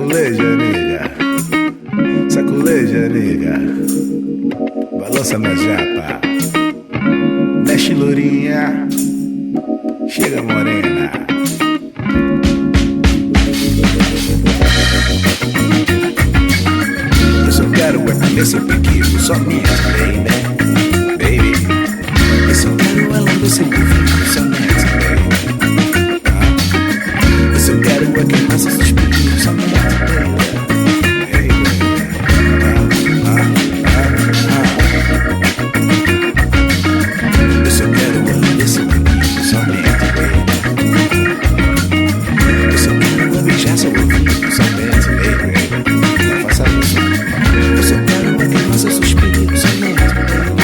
Saculeja, nega. Saculeja, nega. Balança na japa. Mexe, lourinha. Chega, morena. Eu só quero é comer seu piquito, somente, baby. Baby. Eu só quero é lamber seu ouvido, somente, baby. Eu só quero é queimar seus suspiros, somente, baby. Eu só quero é lamber seu ouvido, somente, baby. Eu só quero é beijar seu ouvido, somente, baby. Não faça isso. Eu só quero é queimar seus suspiros, somente, baby.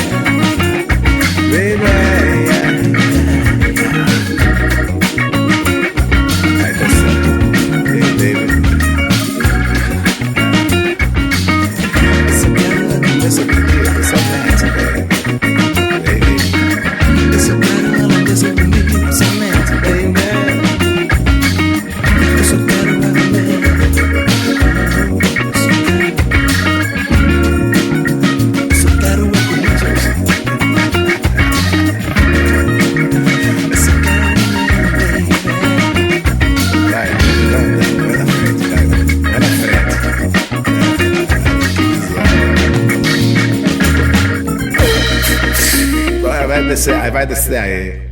Vai descer aí.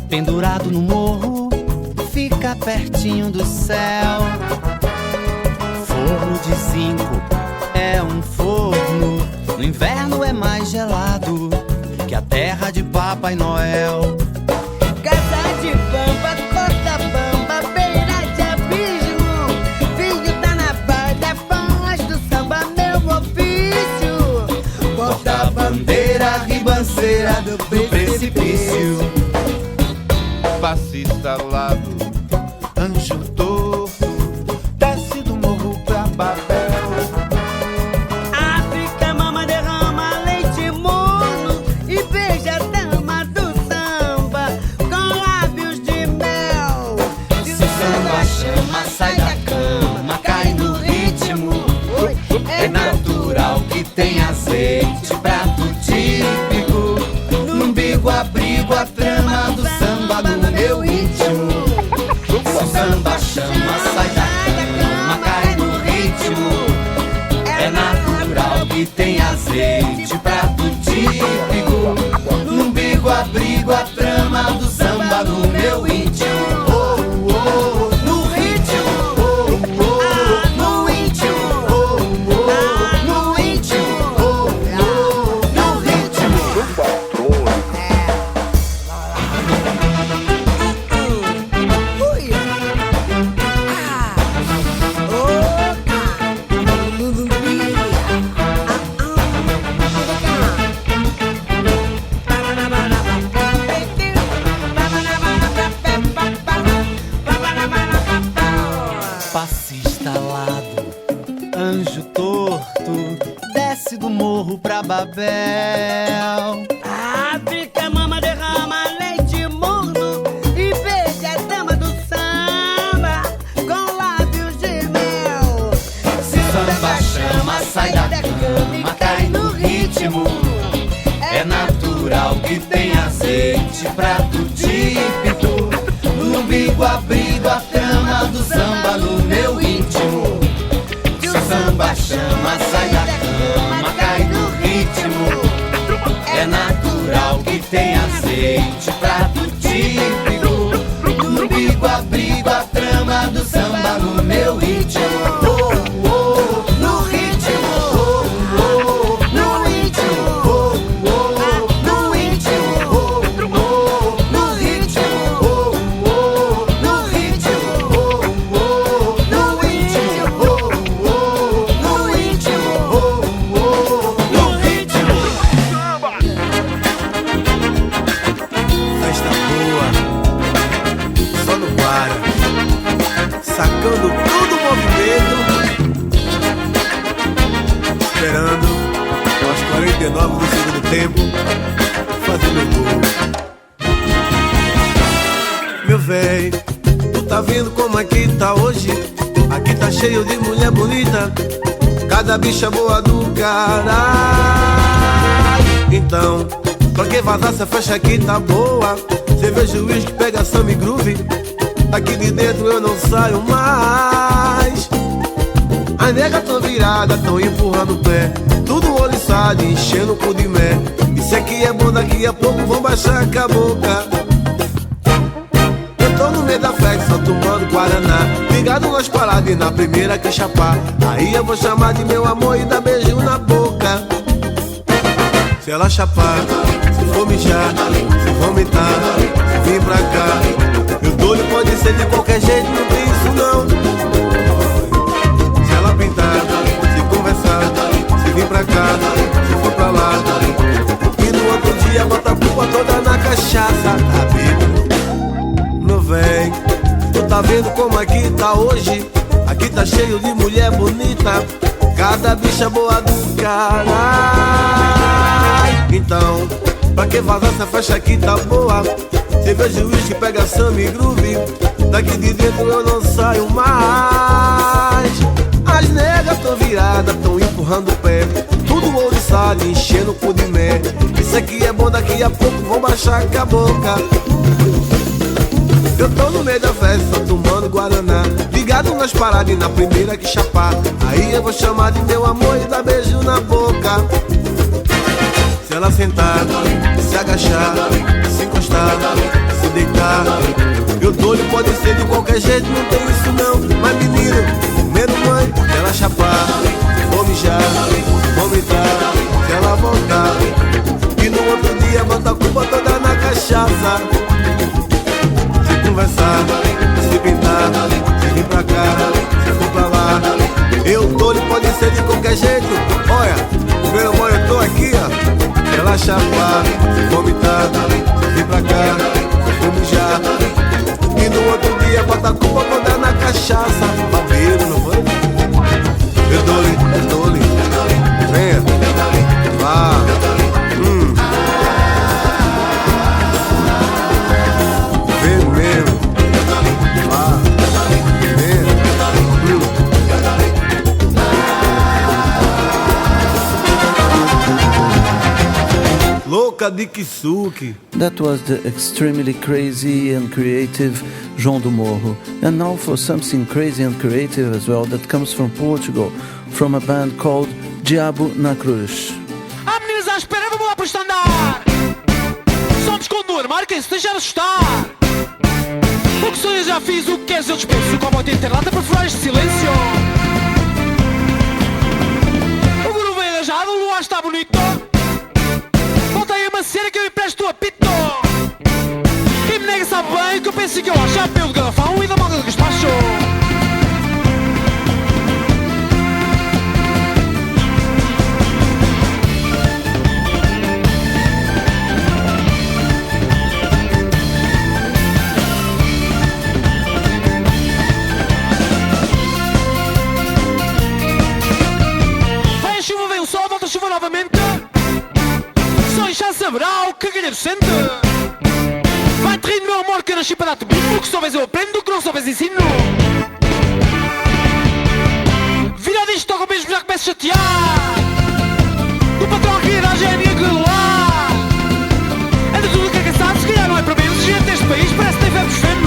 pendurado no morro, fica pertinho do céu. Forno de zinco é um forno, no inverno é mais gelado que a terra de Papai Noel. Casa de bamba, corta bamba, beira de abismo, vinho tá na barda, faz do samba meu ofício. Porta a bandeira, ribanceira do precipício. Passista ao lado, anjo torto, desce do morro pra Babel. África, mama, derrama leite morno e beija a dama do samba com lábios de mel. Se o samba chama, sai da cama, cai no ritmo. É natural que tem azeite, prato típico. No umbigo abrigo a trama do samba no meu íntimo. Se o samba chama, sai da cama, cai no ritmo. É natural que tem azeite, prato típico. No umbigo abrigo a trama do samba no meu íntimo. Oh, oh, no ritmo. Oh, oh, no íntimo. Oh, oh, no íntimo. Oh, oh, no ritmo. Passista alado, anjo torto, desce do morro pra Babel. África, mama, derrama leite morno e beija a dama do samba com lábios de mel. Se o samba chama, sai da cama, cai no ritmo. É natural que tem azeite, prato típico. No umbigo abrigo a trama do samba no meu íntimo. Se o samba chama, sai da cama, cai no ritmo. É natural que tem azeite, prato típico. No umbigo abrigo a trama do samba no meu ritmo. Oh, oh, no ritmo. Oh, oh, no ritmo. Oh, oh, no ritmo. Oh, oh, no ritmo. Oh, oh, no ritmo. Oh, oh, no ritmo. Oh, oh, no ritmo. Oh, oh, no ritmo. Festa boa, só no Guara, sacando todo o movimento, esperando aos 49 do segundo tempo fazer meu gol. Meu véi, tu tá vendo como aqui tá hoje? Aqui tá cheio de mulher bonita, cada bicha boa do caralho. Então, pra que vazar essa festa aqui tá boa? Cerveja, uísque, pegação e groove. Daqui de dentro eu não saio mais. As negas tão viradas, tão empurrando o pé, tudo oriçado, enchendo o cu de mé. Isso aqui é bom, daqui a pouco vão baixar com a boca. Eu tô no meio da festa, só tomando Guaraná, ligado nas paradas e na primeira que chapar. Aí eu vou chamar de meu amor e dar beijo na boca. Se ela chapar, se for mijar, se vomitar, se vir pra cá, meu doido pode ser de qualquer jeito, não tem isso não. Se ela pintar, se conversar, se vir pra cá, se for pra lá, e no outro dia bota a culpa toda na cachaça. Tá bêbado, meu véi, tu tá vendo como aqui tá hoje? Aqui tá cheio de mulher bonita, cada bicha boa do caralho. Então, pra que vazar essa festa aqui tá boa? Cerveja, uísque, pegação e groove. Daqui de dentro eu não saio mais. As negas tão viradas, tão empurrando o pé, tudo ouriçado, enchendo o cu de mé. Isso aqui é bom, daqui a pouco vão baixar com a boca. Eu tô no meio da festa, só tomando Guaraná, ligado nas paradas e na primeira que chapar. Aí eu vou chamar de meu amor e dar beijo na boca. Se ela sentar, se agachar, se encostar, se deitar. Eu dou-lhe, pode ser de qualquer jeito, não tem isso não. Mas menino, medo mãe, se ela chapar, vou mijar, vomitar, se ela voltar. E no outro dia bota a culpa toda na cachaça. Se conversar, se pintar, se vir pra cá, se for pra lá. Eu dou-lhe, pode ser de qualquer jeito. Olha, meu amor, eu tô aqui, ó. Ela chapar, vomitar, vir pra cá, vou mijar. E no outro dia bota a culpa toda na cachaça. Babeiro, não foi? Eu dou-lhe, venha, vá. Vem mesmo, vá, venha. Louca de Kisuke. That was the extremely crazy and creative João do Morro. And now for something crazy and creative as well that comes from Portugal, from a band called Diabo na Cruz. Meninas à espera, vamos lá para o estandar. Somos Condor, marquem-se, deixar assustar. O que sou eu já fiz, o que queres eu dispenso. O cowboy tem interlata para furar este silêncio. O guru vem arranjado, o luar está bonito. Volta aí uma cena que eu empresto o apito. Quem me nega sabe bem que eu penso que eu acho a pelo de garrafão e da malga de gaspacho. Vem a chuva, vem o sol, volta a chuva novamente. Já saberá o que galheiro sente. Vai-te rindo, meu amor, que eu nasci para dar-te bico. O que soubeis eu aprendo, o que não soubeis ensino. Vira disto, toca o mesmo, já começo a chatear. O patrão aqui da gênia que lá. Anda tudo cagaçado, se calhar não é para menos. Gente deste país parece que tem febres fenos.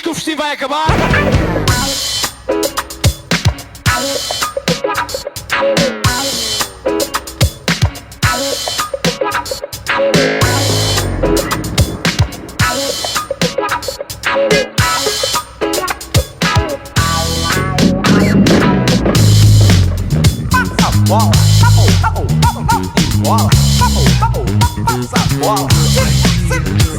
Que o festim vai acabar. Passa a bola, bola, passa a bola.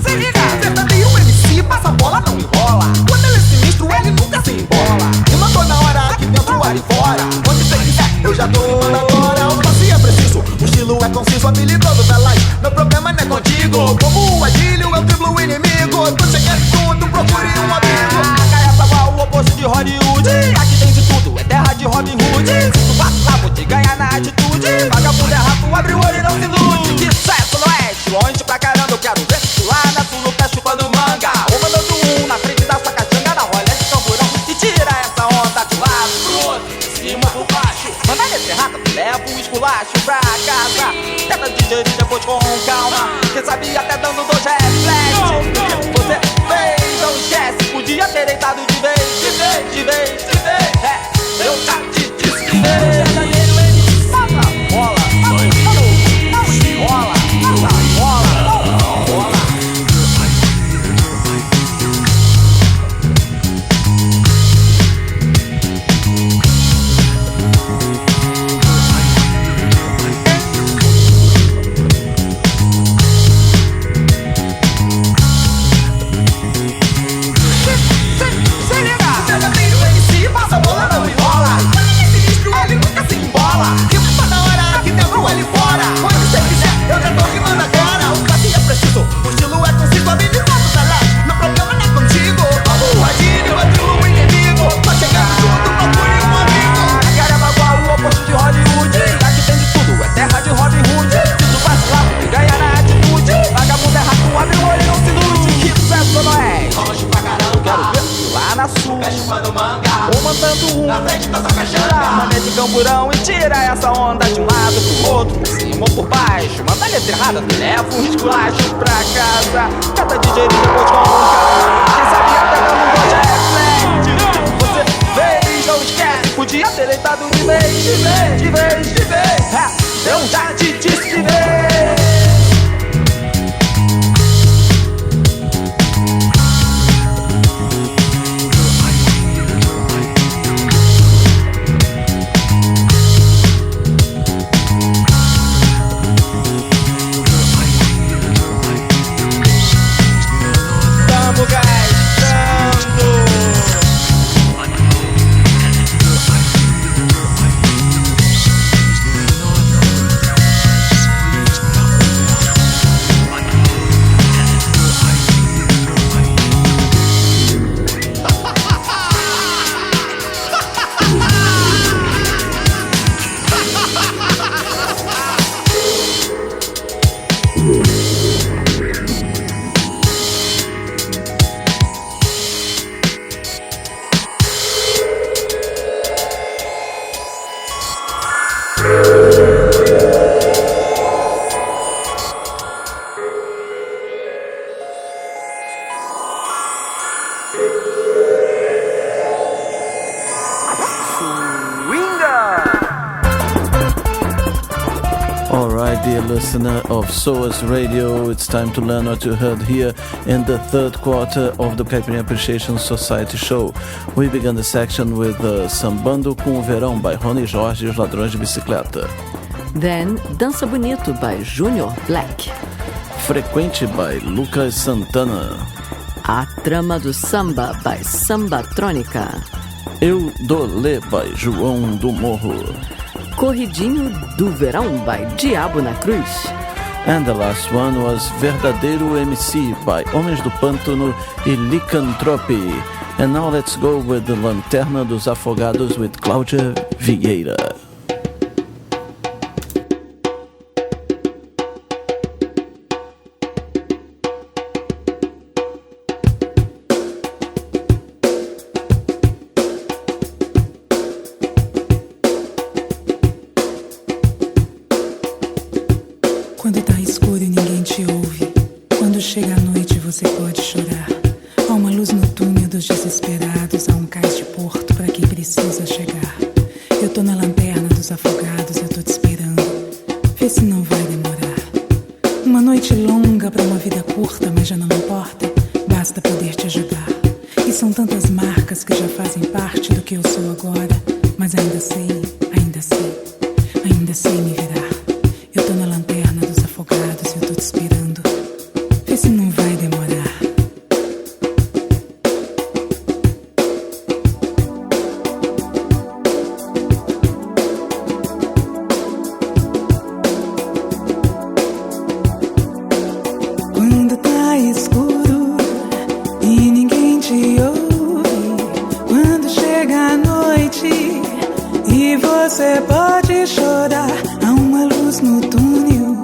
Se liga, verdadeiro MC passa a bola, não enrola. Quando ele é sinistro, ele nunca se embola. E mandou na hora, aqui dentro, ali fora. Onde você quiser, eu já tô mandando agora. O passe é preciso, o estilo é conciso, habilidoso, veloz. Meu problema não é contigo. Como o agilho, eu driblo o inimigo. Tu chega tudo, procure um amigo. Caia Sagual, o oposto de Hollywood. Aqui tem de tudo, é terra de Robin Hood. Se tu vacilar, vou te ganhar na atitude. Vagabundo é rato, abre o olho e não se ilude. Que sucesso no oeste, longe pra caramba, eu quero ver. Lá na sul, no pé chupando manga. Ou mandando um na frente da sacachanga, na rolha de camburão. E tira essa onda de lado pro outro, de cima pro baixo. Manda nesse rato, leva o esculacho pra casa. Tenta digerir depois com calma. Quem sabe até dando dois reflexos. Você fez, não esquece. Podia ter deitado de vez, de vez, de vez, de vez. É, eu já te disse de vez. Verdadeiro MC, passa a bola. Não enrola, passa a bola. Ele nunca se embora. na frente da sua caixanga. Mané de camburão e tira essa onda de um lado pro outro, por cima ou por baixo. Manda a letra errada, leva um esculacho pra casa. Cada DJ depois conca, quem sabe até dando um gosto reflete. Você fez, não esquece, podia ter deitado de vez, de vez, de vez, de vez. Eu já te disse de vez. Listener of SOAS Radio, it's time to learn what you heard here in the third quarter of the Caipirinha Appreciation Society show. We began the section with Sambando com o Verão by Rony Jorge e os Ladrões de Bicicleta. Then Dança Bonito by Junior Black. Frequente by Lucas Santana. A Trama do Samba by Sambatrônica. Eu Dolê by João do Morro. Corridinho do Verão by Diabo na Cruz. And the last one was Verdadeiro MC by Homens do Pântano e Licantrope. And now let's go with the Lanterna dos Afogados with Cláudia Vieira. Quando tá escuro e ninguém te ouve, quando chega a noite você pode chorar. Há uma luz no túnel dos desesperados, há um cais de porto pra quem precisa chegar. Eu tô na lanterna dos afogados, eu tô te esperando, vê se não vai demorar. Uma noite longa pra uma vida curta, mas já não importa, basta poder te ajudar. E são tantas marcas que já fazem parte do que eu sou agora, mas ainda sei me virar. Eu tô na lanterna dos afogados, eu tô te esperando, vê se não vai demorar. Quando tá escuro e ninguém te ouve, quando chega a noite e você pode chorar, há uma luz no túnel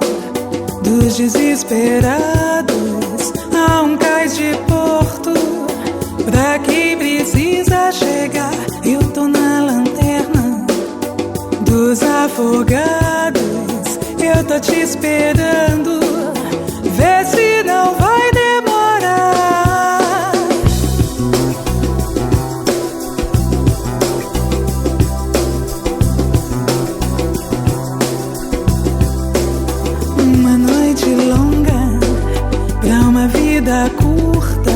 dos desesperados, há um cais de porto pra quem precisa chegar. Eu tô na lanterna dos afogados, eu tô te esperando, vê se não vai demorar. Uma noite longa pra uma vida curta,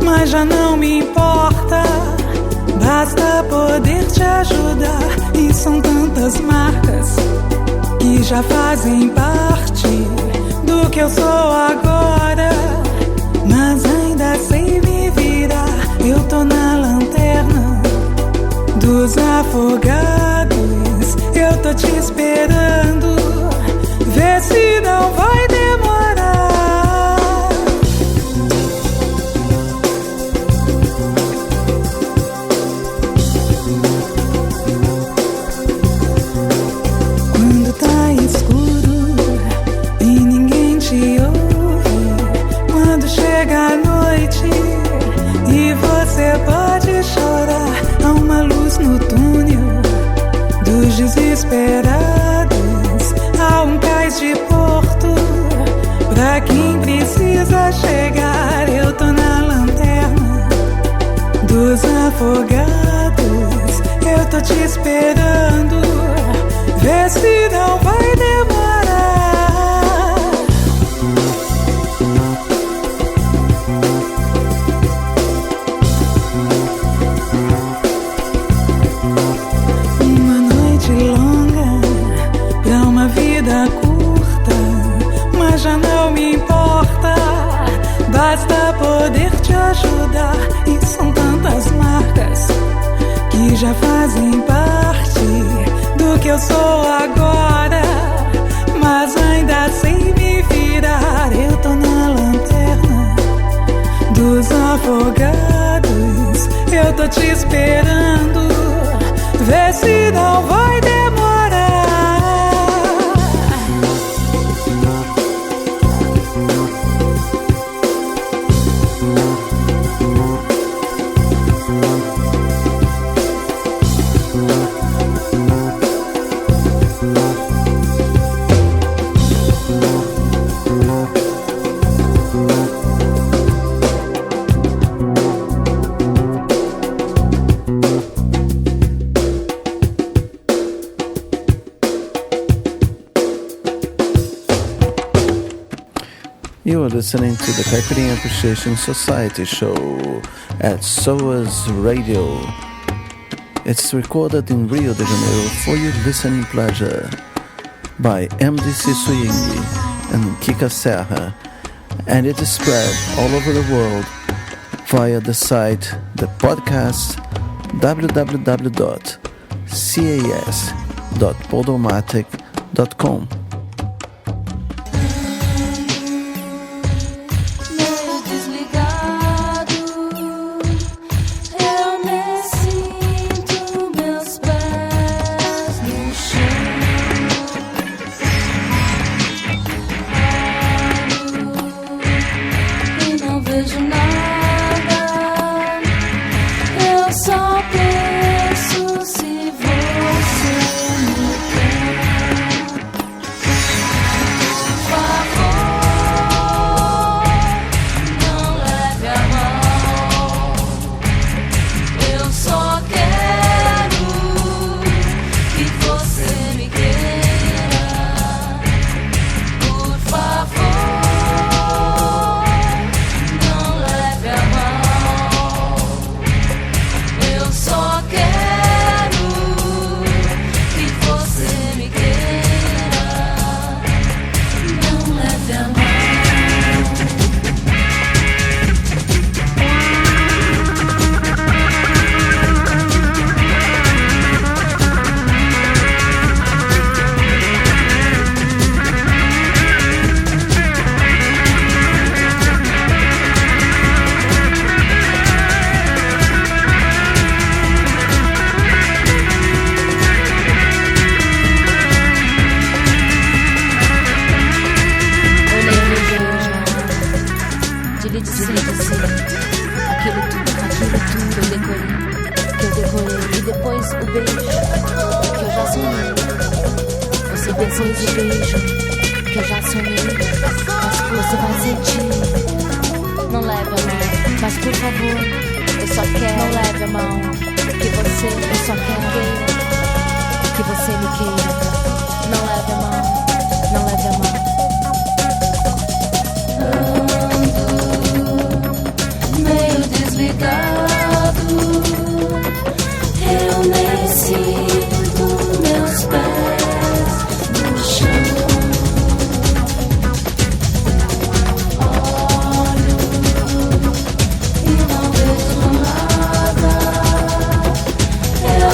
mas já não me importa, basta poder te ajudar. E são tantas marcas que já fazem parte do que eu sou agora, mas ainda sei me virar. Eu tô na lanterna dos afogados, eu tô te esperando, vê se não vai demorar. Quando tá escuro e ninguém te ouve, quando chega a noite e você pode chorar, há uma luz no desesperados a um cais de porto. Pra quem precisa chegar, eu tô na lanterna dos afogados. Eu tô te esperando, vê se não vai demorar. Uma noite longa pra uma vida curta, mas já não me importa. Basta poder te ajudar. E são tantas marcas que já fazem parte do que eu sou agora, mas ainda sem me virar. Eu tô na lanterna dos afogados. Eu tô te esperando, vê se não vai demorar. You are listening to the Caipirinha Appreciation Society show at SOAS Radio. It's recorded in Rio de Janeiro for your listening pleasure by MDC Swing and Kika Serra, and it is spread all over the world via the site, the podcast, www.cas.podomatic.com.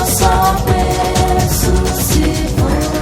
Só penso se for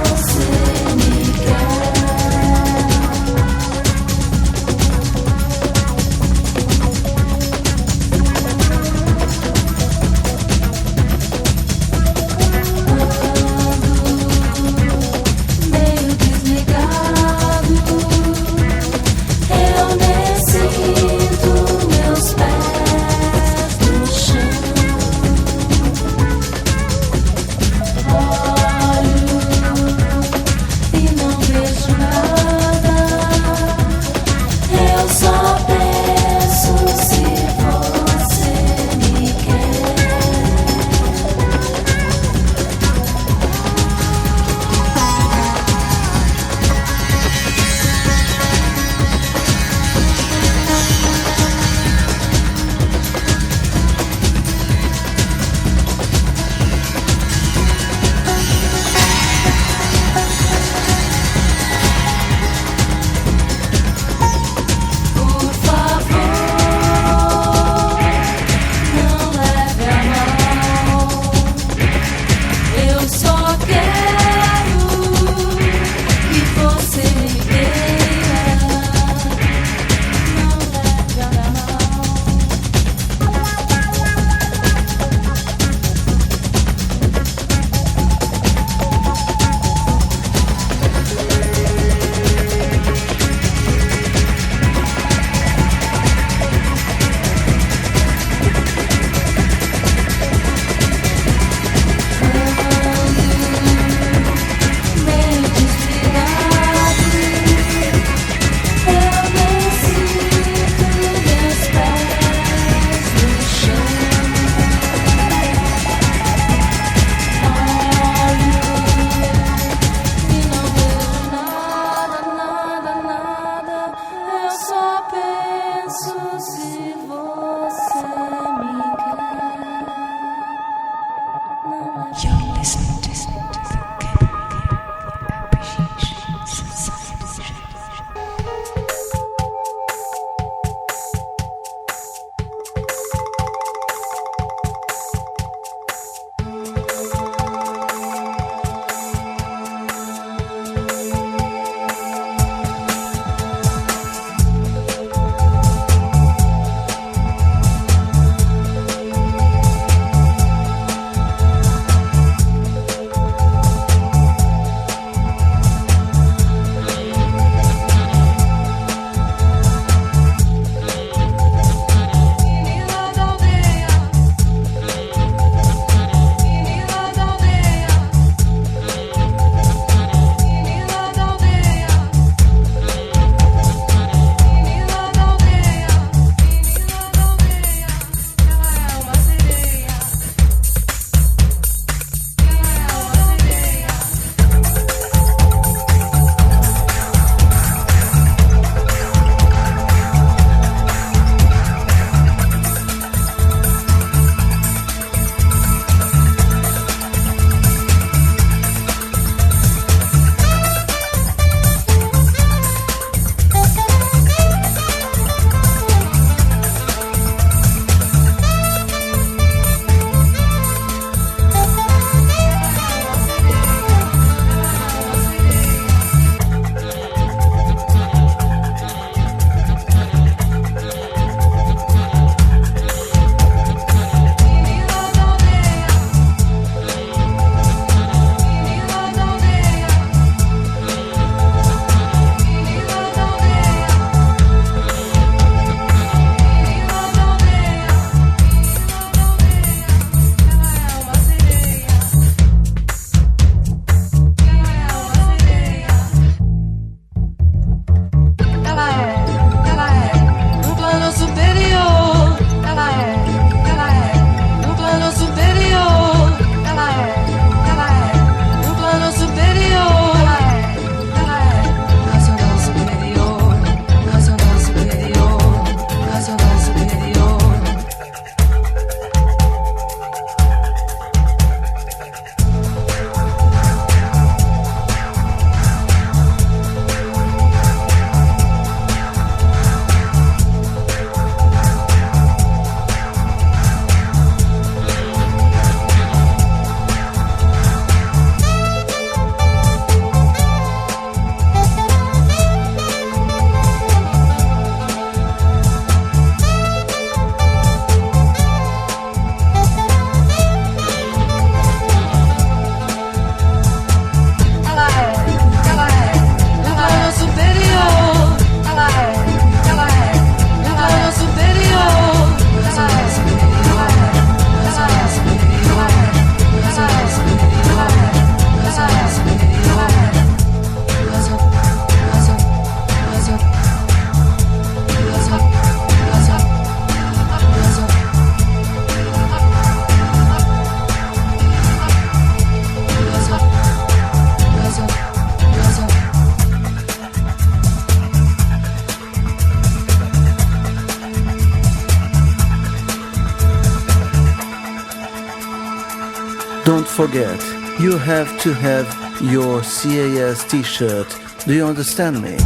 forget, you have to have your CAS t-shirt. Do you understand me?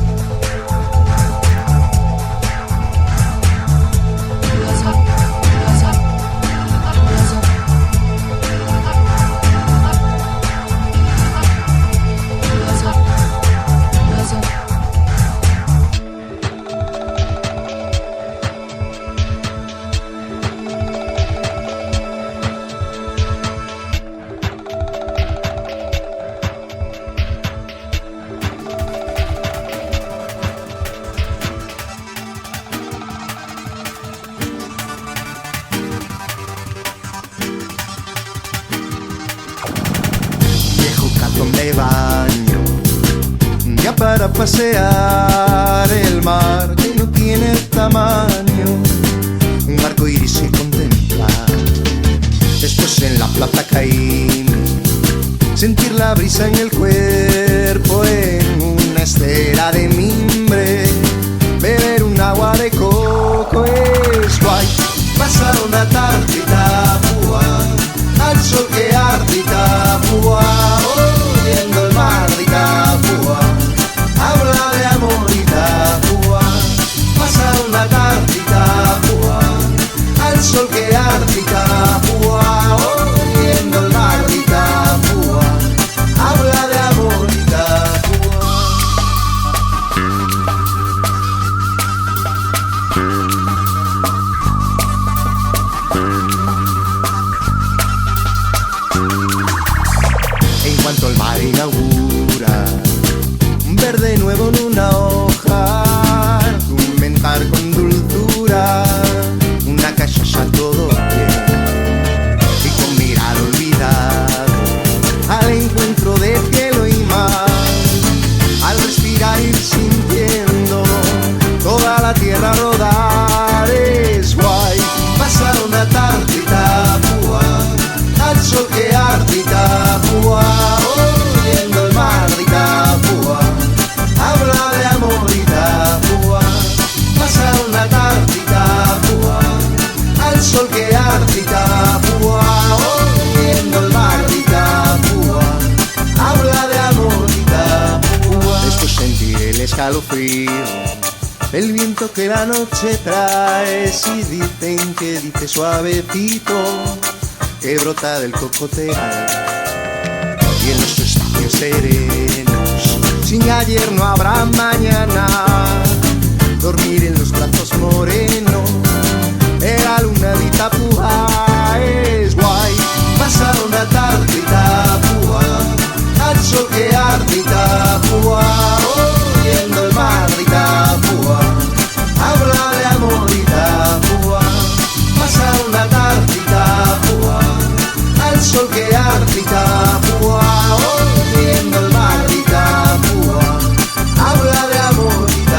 Me baño ya para pasear el mar que no tiene tamaño, un arco iris y contemplar. Después en la plaza Caín, sentir la brisa en el cuerpo, en una estera de mimbre, beber un agua de coco es guay. Pasar una tarde y Tapúa, al sol que arde y Tapúa, oyendo el mar de Tapúa, habla de amor y Tapúa. Pasar una tarde y Tapúa, al sol que arde y Tapúa, oyendo el mar de Tapúa, habla de amor y Tapúa. En cuanto el mar inaugura un verde nuevo en una hoja, un mentar con dulzura, una cachaza todo bien, y con mirar olvidado al encuentro de cielo y mar, al respirar ir sintiendo toda la tierra rodar es guay. Pasar una tarde y Tapúa, al sol que arde y Tapúa, oyendo el mar de Tapúa, habla de amor y Tapúa. Pasar una tarde y Tapúa, al sol que arde y Tapúa, oyendo el mar de Tapúa, habla de amor y Tapúa. Después sentir el escalofrío, el viento que la noche trae, si dicen que dice suavecito, que brota del cocoteral, y en los espacios serenos, sin ayer no habrá mañana, dormir en los brazos morenos, en la luna de Tapúa es guay. Pasar una tarde y Tapúa, al sol que arde y Tapúa, oyendo el mar de Tapúa, habla de amor y Tapúa. Pasar una tarde y Tapúa, al sol que arde y Tapúa, oyendo el mar de Tapúa, habla de amor y Tapúa.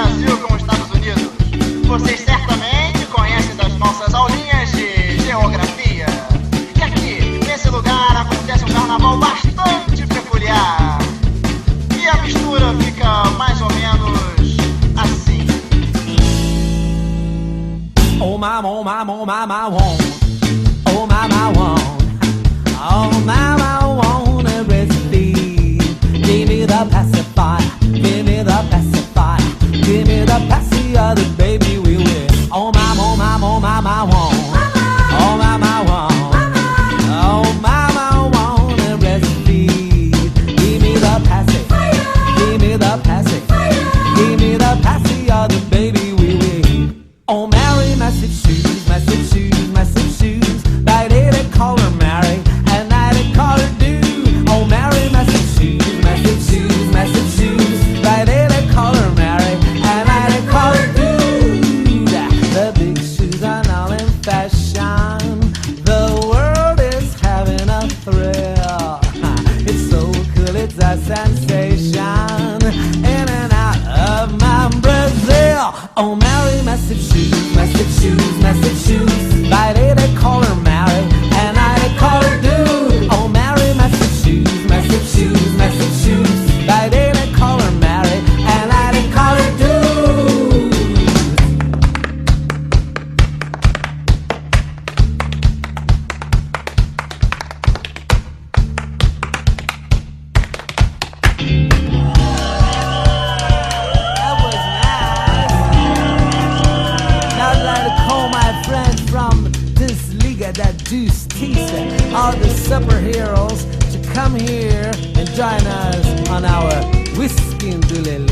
Brasil com os Estados Unidos. Vocês certamente conhecem das nossas aulinhas de geografia. E aqui, nesse lugar, acontece um carnaval bastante peculiar. E a mistura fica mais ou menos assim. Oh my, oh my, oh my, my, oh my, my, oh my, my, wanna breastfeed. Give me the pacifier, give me the pacifier, give me the pacifier, the baby we will. Oh my, oh my, oh my, my, oh my, my, oh my, wanna breastfeed. Give me the pacifier, give me the pacifier, give me the pacifier, the baby we will. Oh Mary, massive shoes, massive shoes, massive shoes. By day they call her Mary, at night they call her Dude. Oh Mary, massive shoes, massive shoes, massive shoes. By day they call her Mary, at night they call her Dude. The big shoes are now in fashion. The world is having a thrill. It's so cool, it's a sensation. In and out of my Brazil. Oh Mary, massive shoes, massive shoes, massive shoes. By day they call her Mary, and night they call her Dude. Oh Mary, massive shoes, massive shoes, massive shoes. By day they call her Mary, and night they call her Dude. That was nice. Now I'd like to call my friends from this Liga da Justiça, all the superheroes, to come here and join us on our Whiskey do Lele.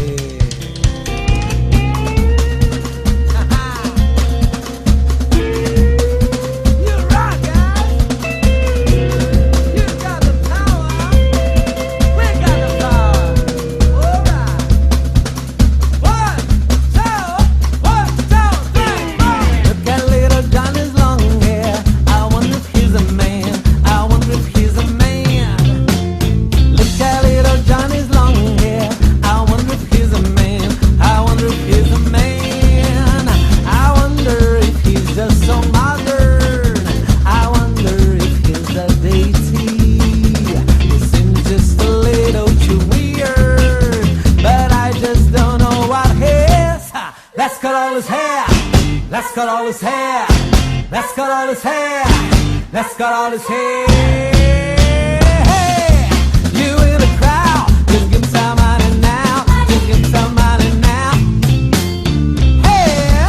Let's cut all his hair. Let's cut all his hair. Let's cut all his hair. Let's cut all his hair. Hey, you in the crowd, just give me some money now. Just give me some money now. Hey,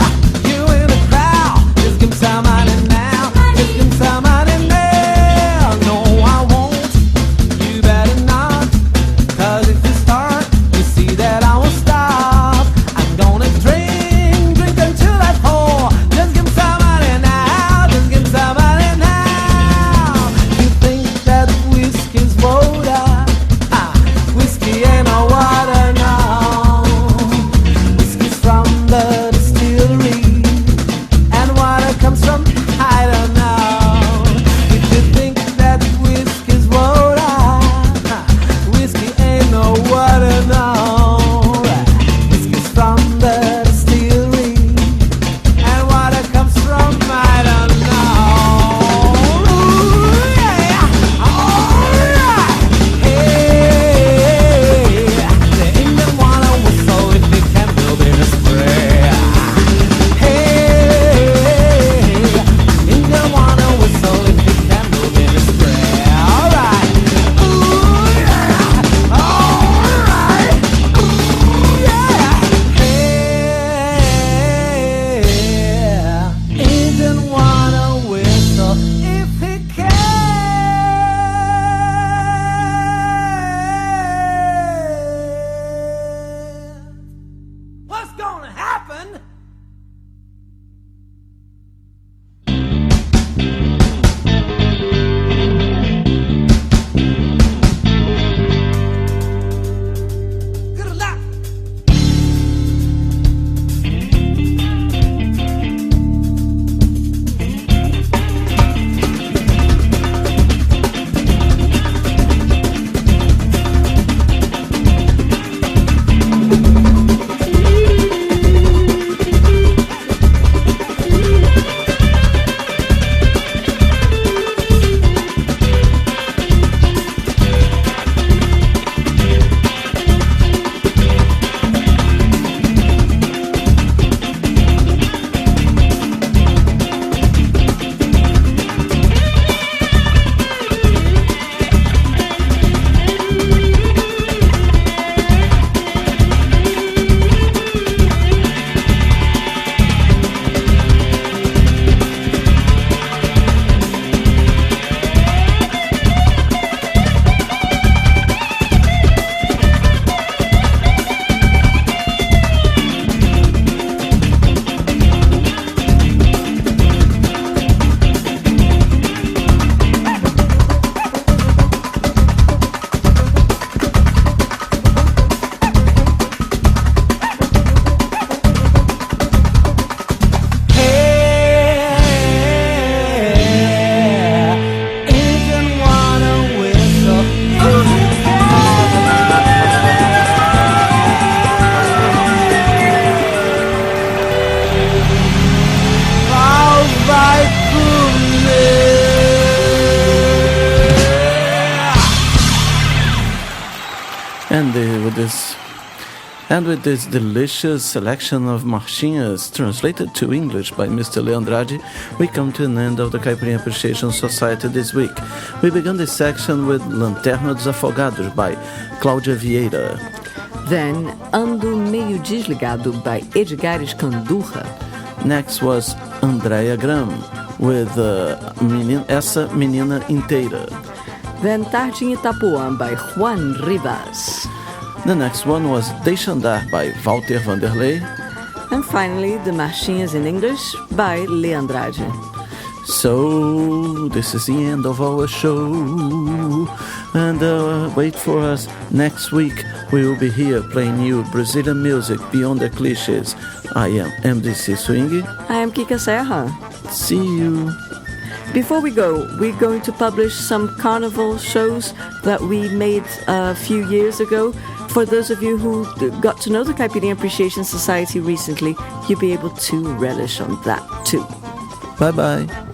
you in the crowd, just give me some money now. Just give me some money now. No, I won't. You better not. 'Cause if you start, you see that I won't stop. I'm gonna drink until I fall. Just give me some money now. Just give me some money now. You think And with this delicious selection of marchinhas translated to English by Mr. Leandrade, we come to an end of the Caipirinha Appreciation Society this week. We began this section with Lanterna dos Afogados by Cláudia Vieira. Then Ando Meio Desligado by Edgar Escandurra. Next was Andrea Gram with Essa Menina Inteira. Then Tarde em Itapuã by Juan Rivas. The next one was Deixa Andar by Walter Vanderlei. And finally, the Marchinhas in English by Leandrade. So, this is the end of our show. And wait for us next week. We will be here playing you Brazilian music beyond the cliches. I am MDC Swing. I am Kika Serra. See you. Before we go, we're going to publish some carnival shows that we made a few years ago. For those of you who got to know the Caipirinha Appreciation Society recently, you'll be able to relish on that too. Bye-bye.